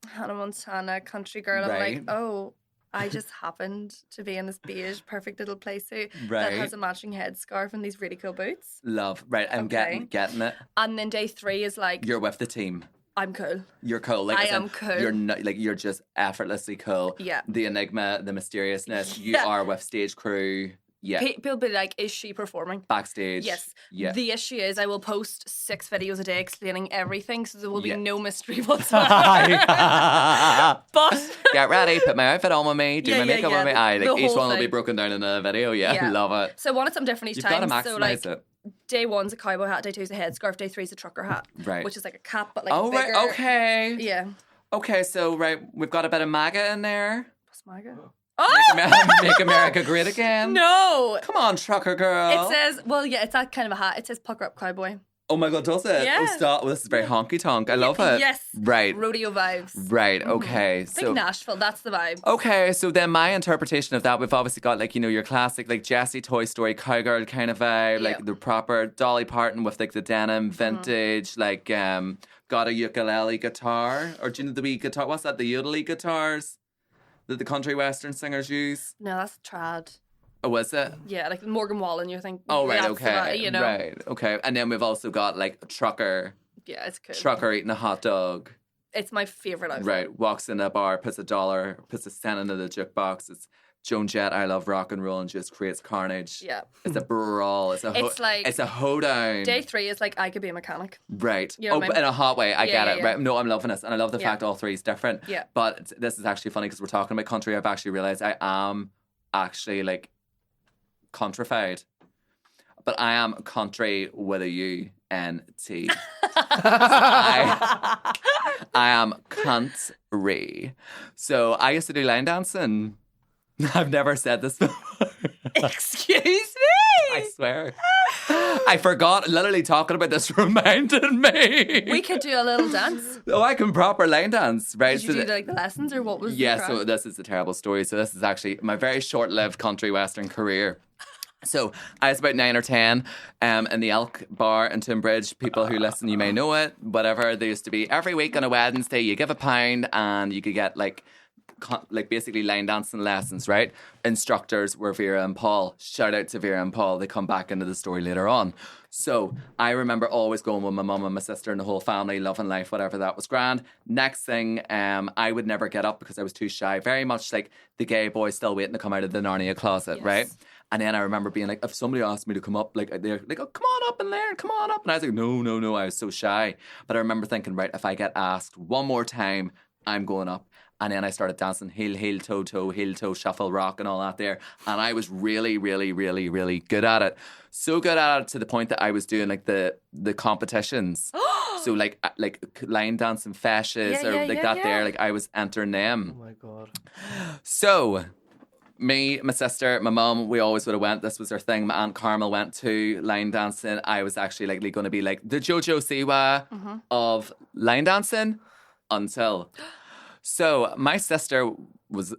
Hannah Montana, country girl. I'm like, oh, I just happened to be in this beige, perfect little play suit that has a matching headscarf and these really cool boots. Love. Right, I'm getting it. And then day three is like... You're with the team. I'm cool. You're cool. Like, I am cool. You're not, like, you're just effortlessly cool. Yeah. The enigma, the mysteriousness. You are with stage crew. Yeah. People be like, is she performing? Backstage. Yes. Yeah. The issue is I will post 6 videos a day explaining everything, so there will be no mystery whatsoever. But get ready, put my outfit on with me, do my makeup with me. The each whole one will be thing. broken down in a video. Yeah. Love it. So I wanted something different each You've time. got to maximise it. Day one's a cowboy hat, day two's a headscarf, day three's a trucker hat. Right. Which is like a cap, but like bigger. Right, okay. Yeah. Okay, so we've got a bit of MAGA in there. What's MAGA? Make America great again. No. Come on, trucker girl. It says, it's that kind of a hat. It says pucker up cowboy. Oh my God, does it? Yeah. Oh, stop. Well, this is very honky tonk. I love it. Yes. Right. Rodeo vibes. Right, okay. Big Nashville, that's the vibe. Okay, so then my interpretation of that, we've obviously got like, your classic like Jessie Toy Story cowgirl kind of vibe, like the proper Dolly Parton with like the denim vintage, like got a ukulele guitar, or do you know the wee guitar? What's that? The yodelly guitars that the country western singers use? No, that's trad. Oh, was it? Yeah, like Morgan Wallen, you're thinking. Oh, right, that's okay. the, Right, okay. And then we've also got like a trucker. Yeah, it's cool. Trucker eating a hot dog. It's my favourite outfit. Right, walks in a bar, puts a cent into the jukebox. It's Joan Jett, I love rock and roll, and just creates carnage. Yeah. It's a brawl. It's a hoedown. Day three is like, I could be a mechanic. Right. You know in a hot way. I get it. Yeah. Right. No, I'm loving this. And I love the fact all three is different. Yeah. But this is actually funny because we're talking about country. I've actually realised I am actually like countrified. But I am country with a U-N-T. I am country. So I used to do line dancing. I've never said this before. Excuse me? I swear. I forgot. Literally talking about this reminded me. We could do a little dance. Oh, I can proper line dance, right? Did you do like the lessons or what was the Yeah, crack? so this is a terrible story. So this is actually my very short-lived country western career. So I was about 9 or 10 in the Elk Bar in Tunbridge. People who listen, you may know it. Whatever. There used to be every week on a Wednesday, you give £1 and you could get like basically line dancing lessons, right? Instructors were Vera and Paul. Shout out to Vera and Paul. They come back into the story later on. So I remember always going with my mum and my sister and the whole family, loving life, whatever, that was grand. Next thing, I would never get up because I was too shy. Very much like the gay boy still waiting to come out of the Narnia closet, right? And then I remember being like, if somebody asked me to come up, like they're like, oh, come on up and learn, come on up. And I was like, no, I was so shy. But I remember thinking, right, if I get asked one more time, I'm going up. And then I started dancing heel, toe, shuffle, rock and all that there. And I was really, really, really, really good at it. So good at it to the point that I was doing like the competitions. So like line dancing feshes there. Like I was entering them. Oh my God. So me, my sister, my mum, we always would have went. This was our thing. My Aunt Carmel went to line dancing. I was actually likely going to be like the Jojo Siwa of line dancing until... So my sister was...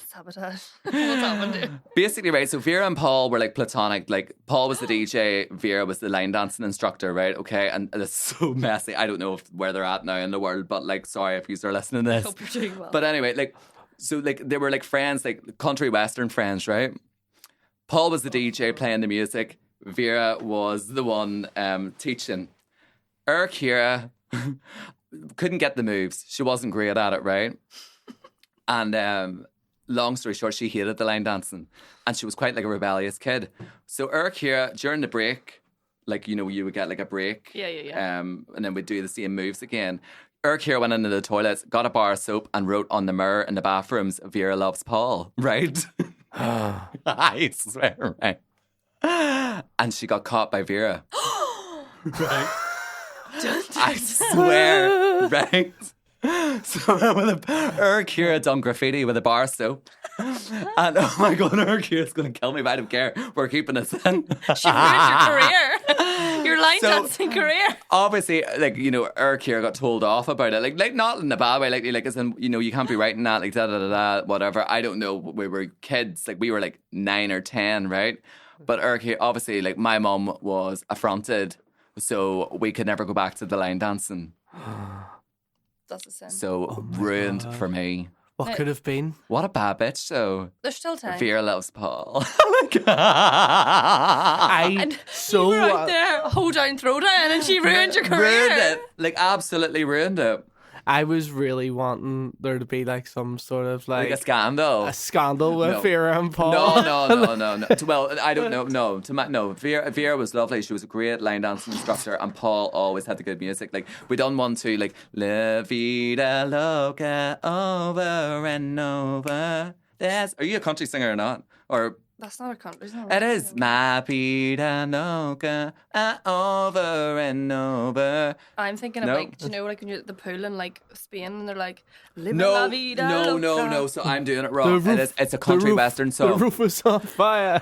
Sabotage. What's happened? Basically, right, so Vera and Paul were like platonic. Like Paul was the DJ, Vera was the line dancing instructor, right? Okay, and it's so messy. I don't know where they're at now in the world, but like, sorry if you are listening to this. Hope you're doing well. But anyway, like, so like they were like friends, like country western friends, right? Paul was the DJ playing the music. Vera was the one teaching. Kira couldn't get the moves. She wasn't great at it, right? And long story short, she hated the line dancing. And she was quite like a rebellious kid. So Kira, during the break, like, you know, you would get like a break. Yeah. And then we'd do the same moves again. Kira went into the toilets, got a bar of soap and wrote on the mirror in the bathrooms, Vera loves Paul, right? I swear, right? And she got caught by Vera. Right. I swear, right? So with Kira done graffiti with a bar soap. And oh my God, Kira's going to kill me, but I don't care. We're keeping this in. She ruined your career. Your line dancing career. Obviously, like, you know, Kira got told off about it. Like not in a bad way. Like as in, you know, you can't be writing that, like, da-da-da-da, whatever. I don't know. We were kids. Like, we were like 9 or 10, right? But Kira, obviously, like, my mum was affronted. So we could never go back to the line dancing. That's a sin. So ruined for me. What could have been? What a bad bitch, though. There's still time. Vera loves Paul. You were out there, hold down, throw down, and she ruined your career. Ruined it. Like, absolutely ruined it. I was really wanting there to be like some sort of like a scandal. A scandal with Vera and Paul. No. Well, I don't know. No. Vera was lovely. She was a great line dancing instructor, and Paul always had the good music. Like, we done one too, like La Vida Loca over and over. Are you a country singer or not? Or that's not a country. It is. Ma vida loca over and over. I'm thinking of like, do you know, like when you're at the pool in like Spain and they're like, no. So I'm doing it wrong. It's a country western song. The roof is on fire.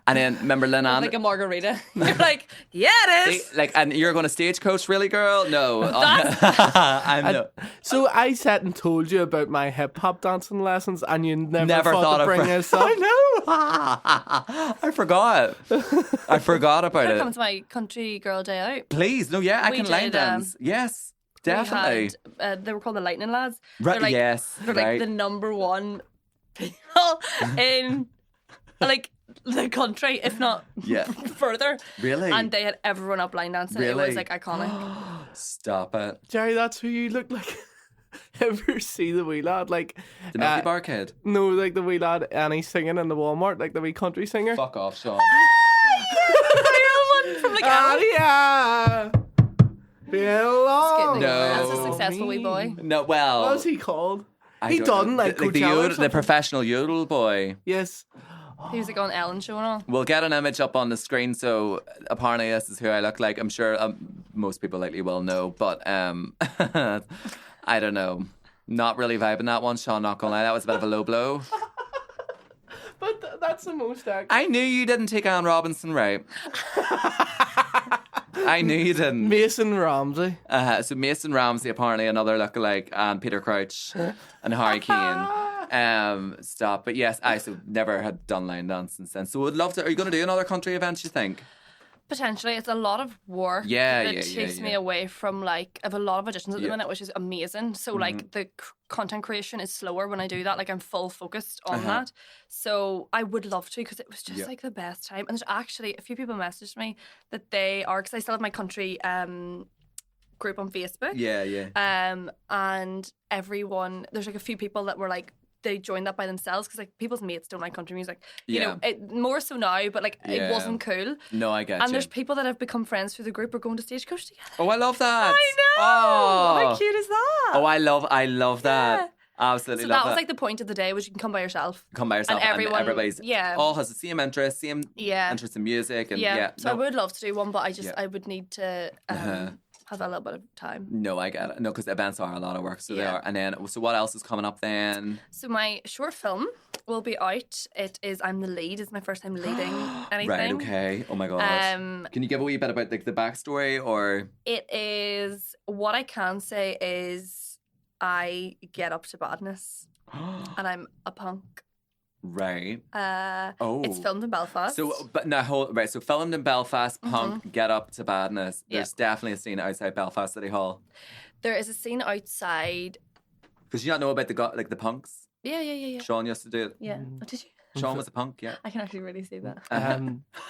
And then remember Lynn Ann, like a margarita. You're like, yeah, it is. Like, and you're going to stagecoach, really, girl? No. I'm no. So I sat and told you about my hip hop dancing lessons, and you never thought to bring us up. I know. I forgot. about it. Come to my country girl day out. Please, no, yeah, I can line dance. Yes, definitely. They were called the Lightning Lads. Right? Like, yes, they're like the number one people in like the country, if not further. Really? And they had everyone up line dancing. Really? It was like iconic. Stop it, Jerry. That's who you look like. Ever see the wee lad, like the Milky Bar kid? No, like the wee lad, and he's singing in the Walmart, like the wee country singer. Fuck off, Sean. From like belong. No, that's a successful wee boy. No, well, what was he called? He done like the professional yodel boy. Yes. He was like on Ellen show and all. We'll get an image up on the screen, so apparently this is who I look like. I'm sure most people likely will know, but I don't know. Not really vibing that one, Sean, not gonna lie. That was a bit of a low blow. But that's the most accurate. I knew you didn't take Anne Robinson right. I knew you didn't. Mason Ramsey. So Mason Ramsey, apparently another lookalike, and Peter Crouch and Harry Kane. Stop. But yes, I never had done line dancing since. So would love to. Are you going to do another country event, you think? Potentially. It's a lot of work that takes me away from, like, I have a lot of auditions at the minute, which is amazing. So like the content creation is slower when I do that. Like, I'm full focused on that. So I would love to, because it was just like the best time. And there's actually a few people messaged me that they are, because I still have my country group on Facebook. And everyone, there's like a few people that were like, they joined that by themselves, because like people's mates don't like country music, you know, more so now, but like it wasn't cool. No, I get you. And there's people that have become friends through the group or going to stagecoach together. Oh, I love that. I know. Oh. How cute is that? Oh, I love that. Absolutely so love that. That was like the point of the day, was you can come by yourself. And everybody's all has the same interests, interest in music, and So I would love to do one, but I would need to have a little bit of time. No, I get it. No, because events are a lot of work, so they are. And then, so what else is coming up then? So my short film will be out. It is I'm the lead. It's my first time leading anything. Right. Okay. Oh my god. Can you give a wee bit about like the backstory, or? It is. What I can say is, I get up to badness, and I'm a punk. Right. It's filmed in Belfast. So, but no, right. So, filmed in Belfast, punk, get up to badness. There's definitely a scene outside Belfast City Hall. There is a scene outside. Because you not know about the punks? Yeah. Sean used to do it. Yeah. Oh, did you? Sean was a punk. Yeah. I can actually really see that.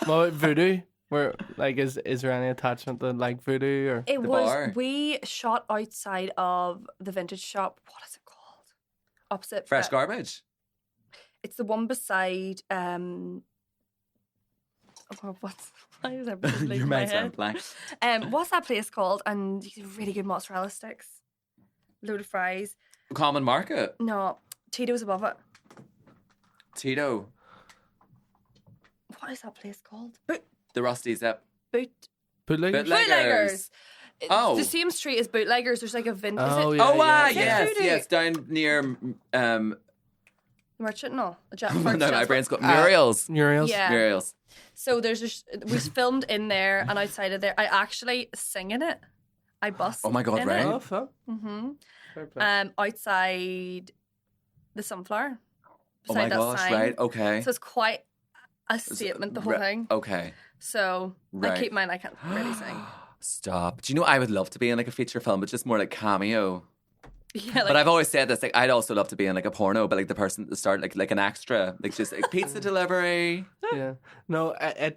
Well, voodoo. Where like is there any attachment to like voodoo or it the was bar? We shot outside of the vintage shop. What is it called? Opposite Fresh Garbage. It's the one beside why is everything Your my mind's head? blank. What's that place called? And you get really good mozzarella sticks, load of fries. Common Market. No, Tito's above it. Tito. What is that place called? The Rusty Zip. Boot. Bootleggers. Oh. The same street as Bootleggers. There's like a vintage. Yes, down near Merchant. No, my brain's got Muriel's. Yeah. Muriel's. So we filmed in there, and outside of there, I actually sing in it. I bust. Oh my god! Right. Oh, fuck. Outside the Sunflower. Oh my gosh! Sign. Right. Okay. So it's quite a statement. The whole thing. Okay. So I keep mine. I can't really sing. Stop. Do you know I would love to be in like a feature film, but just more like cameo. Yeah, but I've always said this, like I'd also love to be in like a porno, but like the person at the start, like an extra, like just like pizza delivery. Yeah. No, I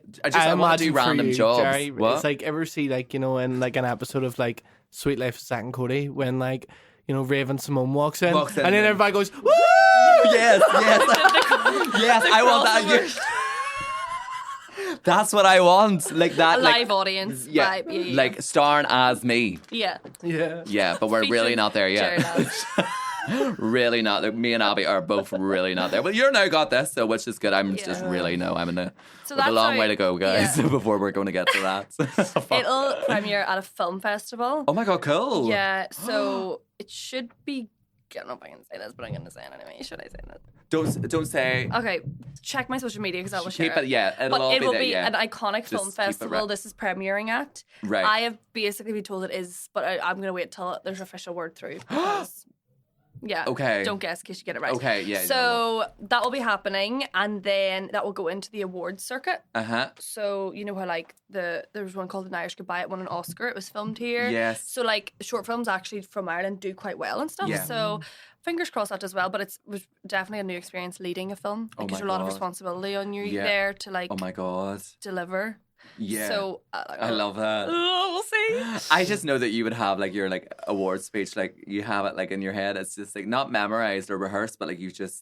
want to do random jobs. Jerry, what? It's like ever see like, you know, in like an episode of like Sweet Life of Zack and Cody when like, you know, Raven Simone walks in and then everybody goes, woo! Yes. Yes, I want that. That's what I want. Like that. A live audience. Yeah. Vibe. Yeah. Like starring as me. Yeah. Yeah, but we're really not there yet. Really not. Me and Abby are both really not there. Well, you're now got this, so which is good. I'm just really I'm in a long way to go, guys, before we're going to get to that. It'll premiere at a film festival. Oh my god, cool. Yeah, so it should be. I don't know if I can say this, but I'm going to say it anyway. Should I say it? Don't say. Okay, check my social media because I will share Keep it. Yeah, it will be there, an iconic film festival. This is premiering at. Right. I have basically been told it is, but I'm going to wait till there's official word through. Because, yeah. Okay. Don't guess in case you get it right. Okay. Yeah. So that will be happening, and then that will go into the awards circuit. So you know how like there was one called An Irish Goodbye. It won an Oscar. It was filmed here. Yes. So like short films actually from Ireland do quite well and stuff. Yeah. So fingers crossed that as well. But it was definitely a new experience leading a film because there's a lot of responsibility on you there to like. Oh my god. Deliver. Yeah. So I love that. We'll see. I just know that you would have like your like award speech, like you have it like in your head. It's just like not memorized or rehearsed, but like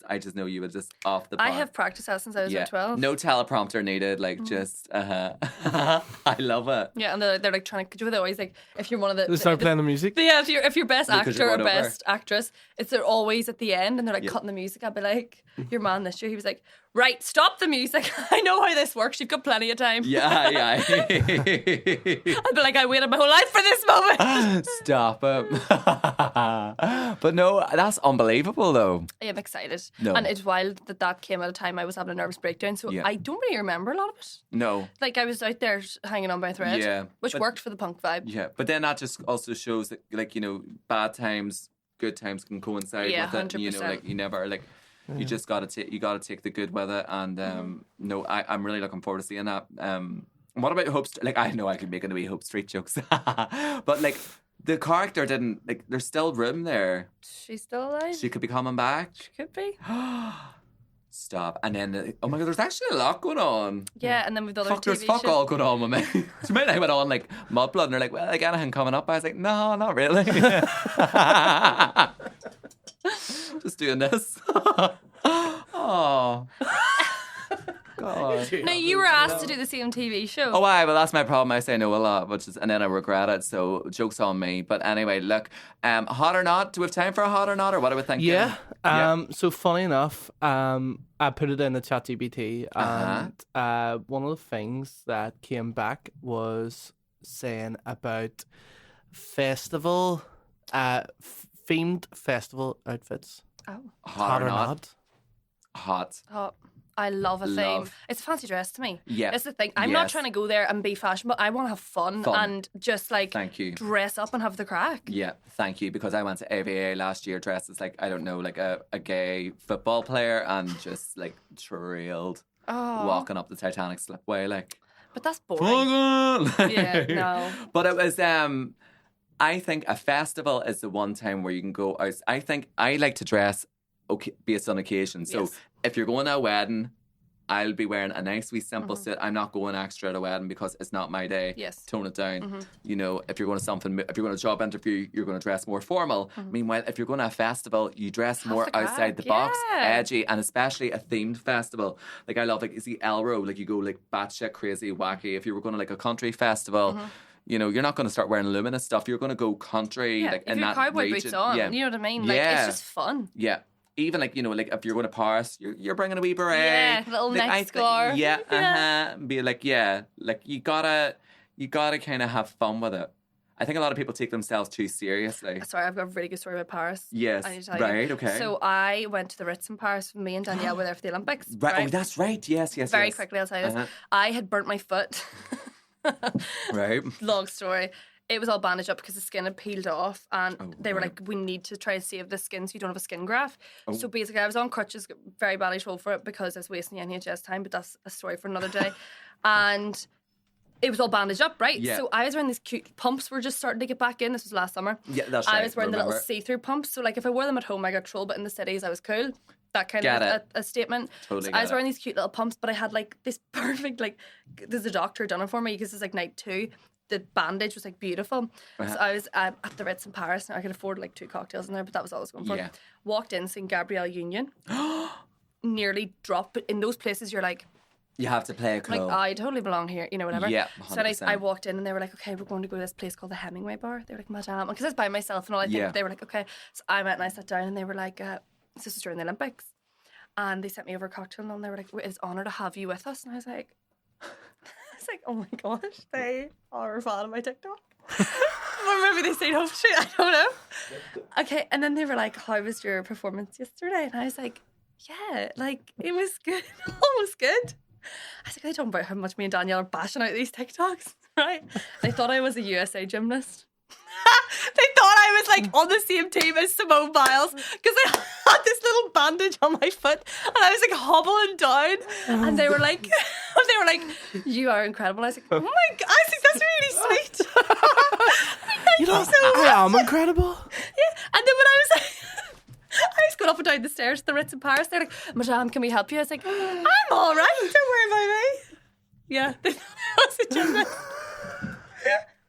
I just know you would just off the park. I have practiced that since I was like 12. No teleprompter needed, like just I love it. Yeah, and they're like trying to. They always like if you're one of the. They start playing the music. Yeah, if you're best actor or best actress, they're always at the end and they're like cutting the music. I'd be like, your man this year, he was like, right, stop the music. I know how this works. You've got plenty of time. Yeah. I'd be like, I waited my whole life for this moment. Stop it. But no, that's unbelievable though. I am excited. No. And it's wild that came at a time I was having a nervous breakdown. So I don't really remember a lot of it. No. Like I was out there hanging on by a thread. Yeah. Which worked for the punk vibe. Yeah. But then that just also shows that like, you know, bad times, good times can coincide with it. 100%. You know, like you never like you just gotta take the good with it. And no, I'm really looking forward to seeing that. What about Hope Street? Like, I know I could make wee Hope Street jokes. But, like, the character didn't... Like, there's still room there. She's still alive? She could be coming back. She could be. Stop. And then, oh my God, there's actually a lot going on. Yeah, and then we've got other TV there's fuck all going on with me. So maybe I went on, like, Mudblood, and they're like, well, like, anything coming up? I was like, no, not really. Just doing this. Oh. God. No, you were asked to do the same TV show. Oh, well, that's my problem. I say no a lot, and then I regret it. So joke's on me. But anyway, look, hot or not? Do we have time for a hot or not, or what do we think? Yeah. So funny enough, I put it in the ChatGPT, and one of the things that came back was saying about festival, themed festival outfits. Oh, hot or not? Hot. I love a theme. It's a fancy dress to me. Yeah. That's the thing. I'm not trying to go there and be fashionable. I want to have fun and just like dress up and have the crack. Yeah, thank you. Because I went to ABBIE last year dressed as like, I don't know, like a gay football player and just like trailed walking up the Titanic slipway like. But that's boring. Yeah, no. But it was, I think a festival is the one time where you can go out. I think I like to dress based on occasion. So if you're going to a wedding, I'll be wearing a nice wee simple suit. I'm not going extra at a wedding because it's not my day. Yes. Tone it down. You know, if you're going to a job interview, you're going to dress more formal. Meanwhile, if you're going to a festival, you dress more outside the box, edgy, and especially a themed festival. Like I love, like, you see Elro, like you go like batshit crazy, wacky. If you were going to like a country festival, you know, you're not going to start wearing luminous stuff. You're going to go country, like in that cowboy region. Boots on, you know what I mean? Like it's just fun. Yeah. Even like, you know, like if you're going to Paris, you're bringing a wee beret. Yeah, little neck scarf. Be like, like you you got to kind of have fun with it. I think a lot of people take themselves too seriously. Sorry, I've got a really good story about Paris. Yes, I need to tell right, okay. So I went to the Ritz in Paris. Me and Danielle were there for the Olympics. Right. Oh, that's right. Yes. Very quickly, I'll tell you this. I had burnt my foot. Right. Long story. It was all bandaged up because the skin had peeled off, and they were like, we need to try to save the skin so you don't have a skin graft. So basically I was on crutches, very badly told for it because I was wasting the NHS time, but that's a story for another day. And it was all bandaged up, right? Yeah. So I was wearing these cute pumps were just starting to get back in. This was last summer. Yeah, that's right. I was wearing the little see-through pumps. So like if I wore them at home, I got trolled, but in the cities I was cool. That kind of a statement. Totally so I was wearing these cute little pumps, but I had like this perfect, like, there's a doctor done it for me because it's like night 2. The bandage was like beautiful. So I was at the Ritz in Paris, and I could afford like 2 cocktails in there, but that was all I was going for. Yeah. Walked in, seeing Gabrielle Union. Nearly dropped. But in those places, you're like, you have to play it cool. like, I totally belong here, you know, whatever. Yeah, 100%. So I walked in and they were like, okay, we're going to go to this place called the Hemingway Bar. They were like, Madame, because I was by myself and all, I think they were like, okay. So I went and I sat down and they were like, this is during the Olympics. And they sent me over a cocktail and they were like, it's an honour to have you with us. And I was like, oh my gosh, they are a fan of my TikTok. Or maybe they say, oh shit, I don't know. Okay, and then they were like, how was your performance yesterday? And I was like, yeah, like, it was good. Almost good. I was like, they talking about how much me and Danielle are bashing out these TikToks, right? They thought I was a USA gymnast. They thought I was like on the same team as Simone Biles because I had this little bandage on my foot and I was like hobbling down, and they were like, you are incredible. I was like, oh my god, I think that's really sweet. Thank you so much. I am incredible. Yeah, and then when I was going up and down the stairs to the Ritz in Paris, they're like, Madame, can we help you? I was like, I'm all right, don't worry about me. Yeah, they thought I was a gymnast.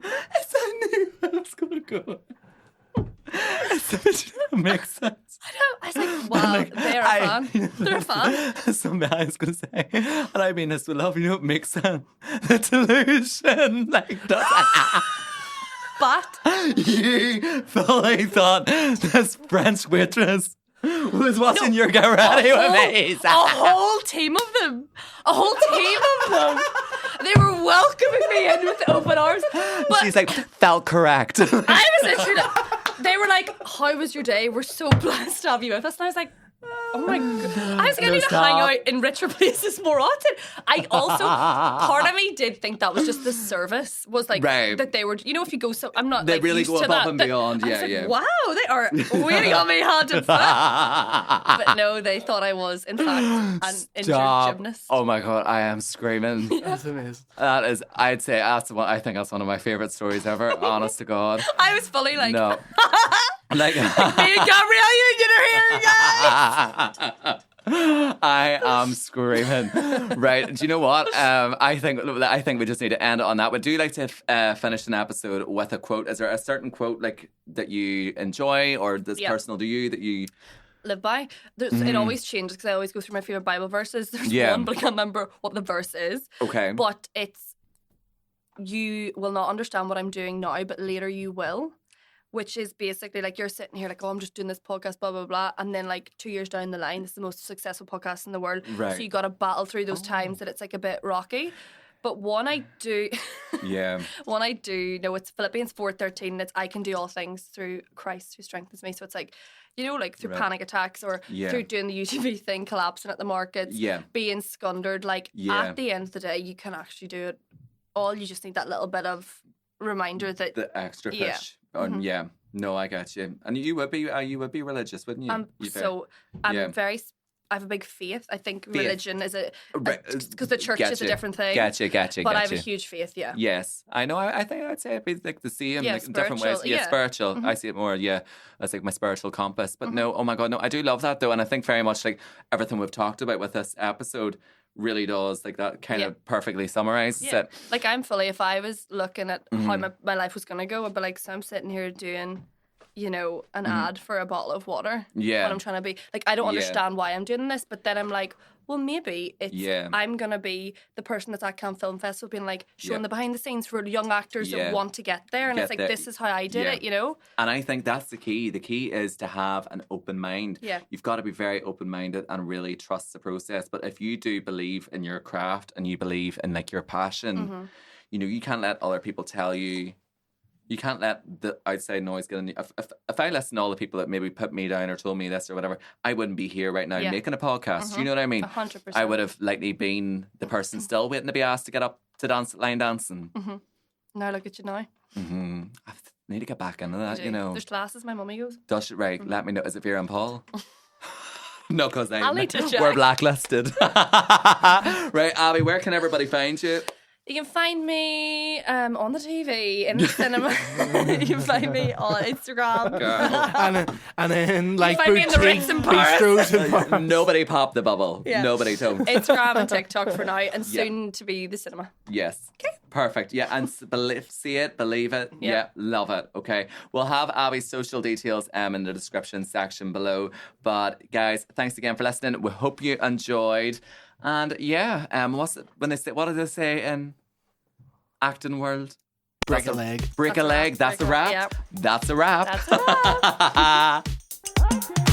I knew I was going to go. It makes sense. I know. I was like, wow, like, they're a fan. They're a fan. Something I was going to say. And I mean this with love, you know, it makes sense. The delusion. Like, does But you fully thought this French waitress was watching your get ready with me. A whole team of them. A whole team of them. They were welcoming me in with open arms. But she's like, felt correct. I was literally, they were like, how was your day? We're so blessed to have you with us. And I was like, oh my god. I was like, I need to hang out in richer places more often. I also, part of me did think that was just the service, was like, that they were, you know, if you go, so I'm not they like, really used go to above that, and beyond. Yeah, like, wow, they are really on me hand and foot. But no, they thought I was, in fact, an injured gymnast. Oh my god, I am screaming. That's amazing. That is, I'd say, I think that's one of my favourite stories ever, honest to God. I was fully like, no. Like, me and Gabrielle Union are here, guys. I am screaming. Right. Do you know what? I think we just need to end it on that. But do you like to finish an episode with a quote? Is there a certain quote like that you enjoy or that's personal to you that you live by? It always changes because I always go through my favourite Bible verses. There's one, but I can't remember what the verse is. Okay. But it's, you will not understand what I'm doing now, but later you will. Which is basically like you're sitting here like, oh, I'm just doing this podcast, blah, blah, blah. And then like 2 years down the line, it's the most successful podcast in the world. Right. So you got to battle through those times that it's like a bit rocky. But one I do, no, it's Philippians 4:13. It's I can do all things through Christ who strengthens me. So it's like, you know, like through panic attacks or through doing the UTV thing, collapsing at the markets, being scundered. Like at the end of the day, you can actually do it all. You just need that little bit of reminder that the extra push. Yeah, no, I get you. And you would be religious, wouldn't you? I have a big faith. I think religion is because the church is a different thing. Gotcha. But I have a huge faith. Yeah. Yes, I know. I think I'd say it'd be like the same, like in different ways. Yeah, spiritual. I see it more. Yeah, that's like my spiritual compass. But no, oh my god, no, I do love that though, and I think very much like everything we've talked about with this episode really does, like that kind of perfectly summarizes it. Like I'm fully, if I was looking at how my life was going to go, I'd be like, so I'm sitting here doing an ad for a bottle of water. Yeah. When I'm trying to be like, I don't understand why I'm doing this, but then I'm like, well, maybe I'm gonna be the person that's at Cannes Film Festival, being like showing the behind the scenes for young actors that want to get there, and it's like this is how I did it, And I think that's the key. The key is to have an open mind. Yeah, you've got to be very open minded and really trust the process. But if you do believe in your craft and you believe in like your passion, you can't let other people tell you. You can't let the outside noise get in you. If I listen to all the people that maybe put me down or told me this or whatever, I wouldn't be here right now making a podcast. You know what I mean? 100%. I would have likely been the person still waiting to be asked to get up to dance line dancing. Now look at you now. I need to get back into that, There's classes my mummy goes. Does she? Right, let me know. Is it Vera and Paul? No, because I'll need to check. We're blacklisted. Right, Abby, where can everybody find you? You can find me on the TV, in the cinema. You can find me on Instagram. and then like you can find me in the Ritz in Paris. Nobody popped the bubble. Yeah. Nobody don't. Instagram and TikTok for now, and soon to be the cinema. Yes. Okay. Perfect. Yeah, and see it, believe it. Yeah, love it. Okay. We'll have Abby's social details in the description section below. But guys, thanks again for listening. We hope you enjoyed. And what do they say in acting world? Break a leg. Break a leg. That's a wrap. Yep. That's a wrap. That's a wrap.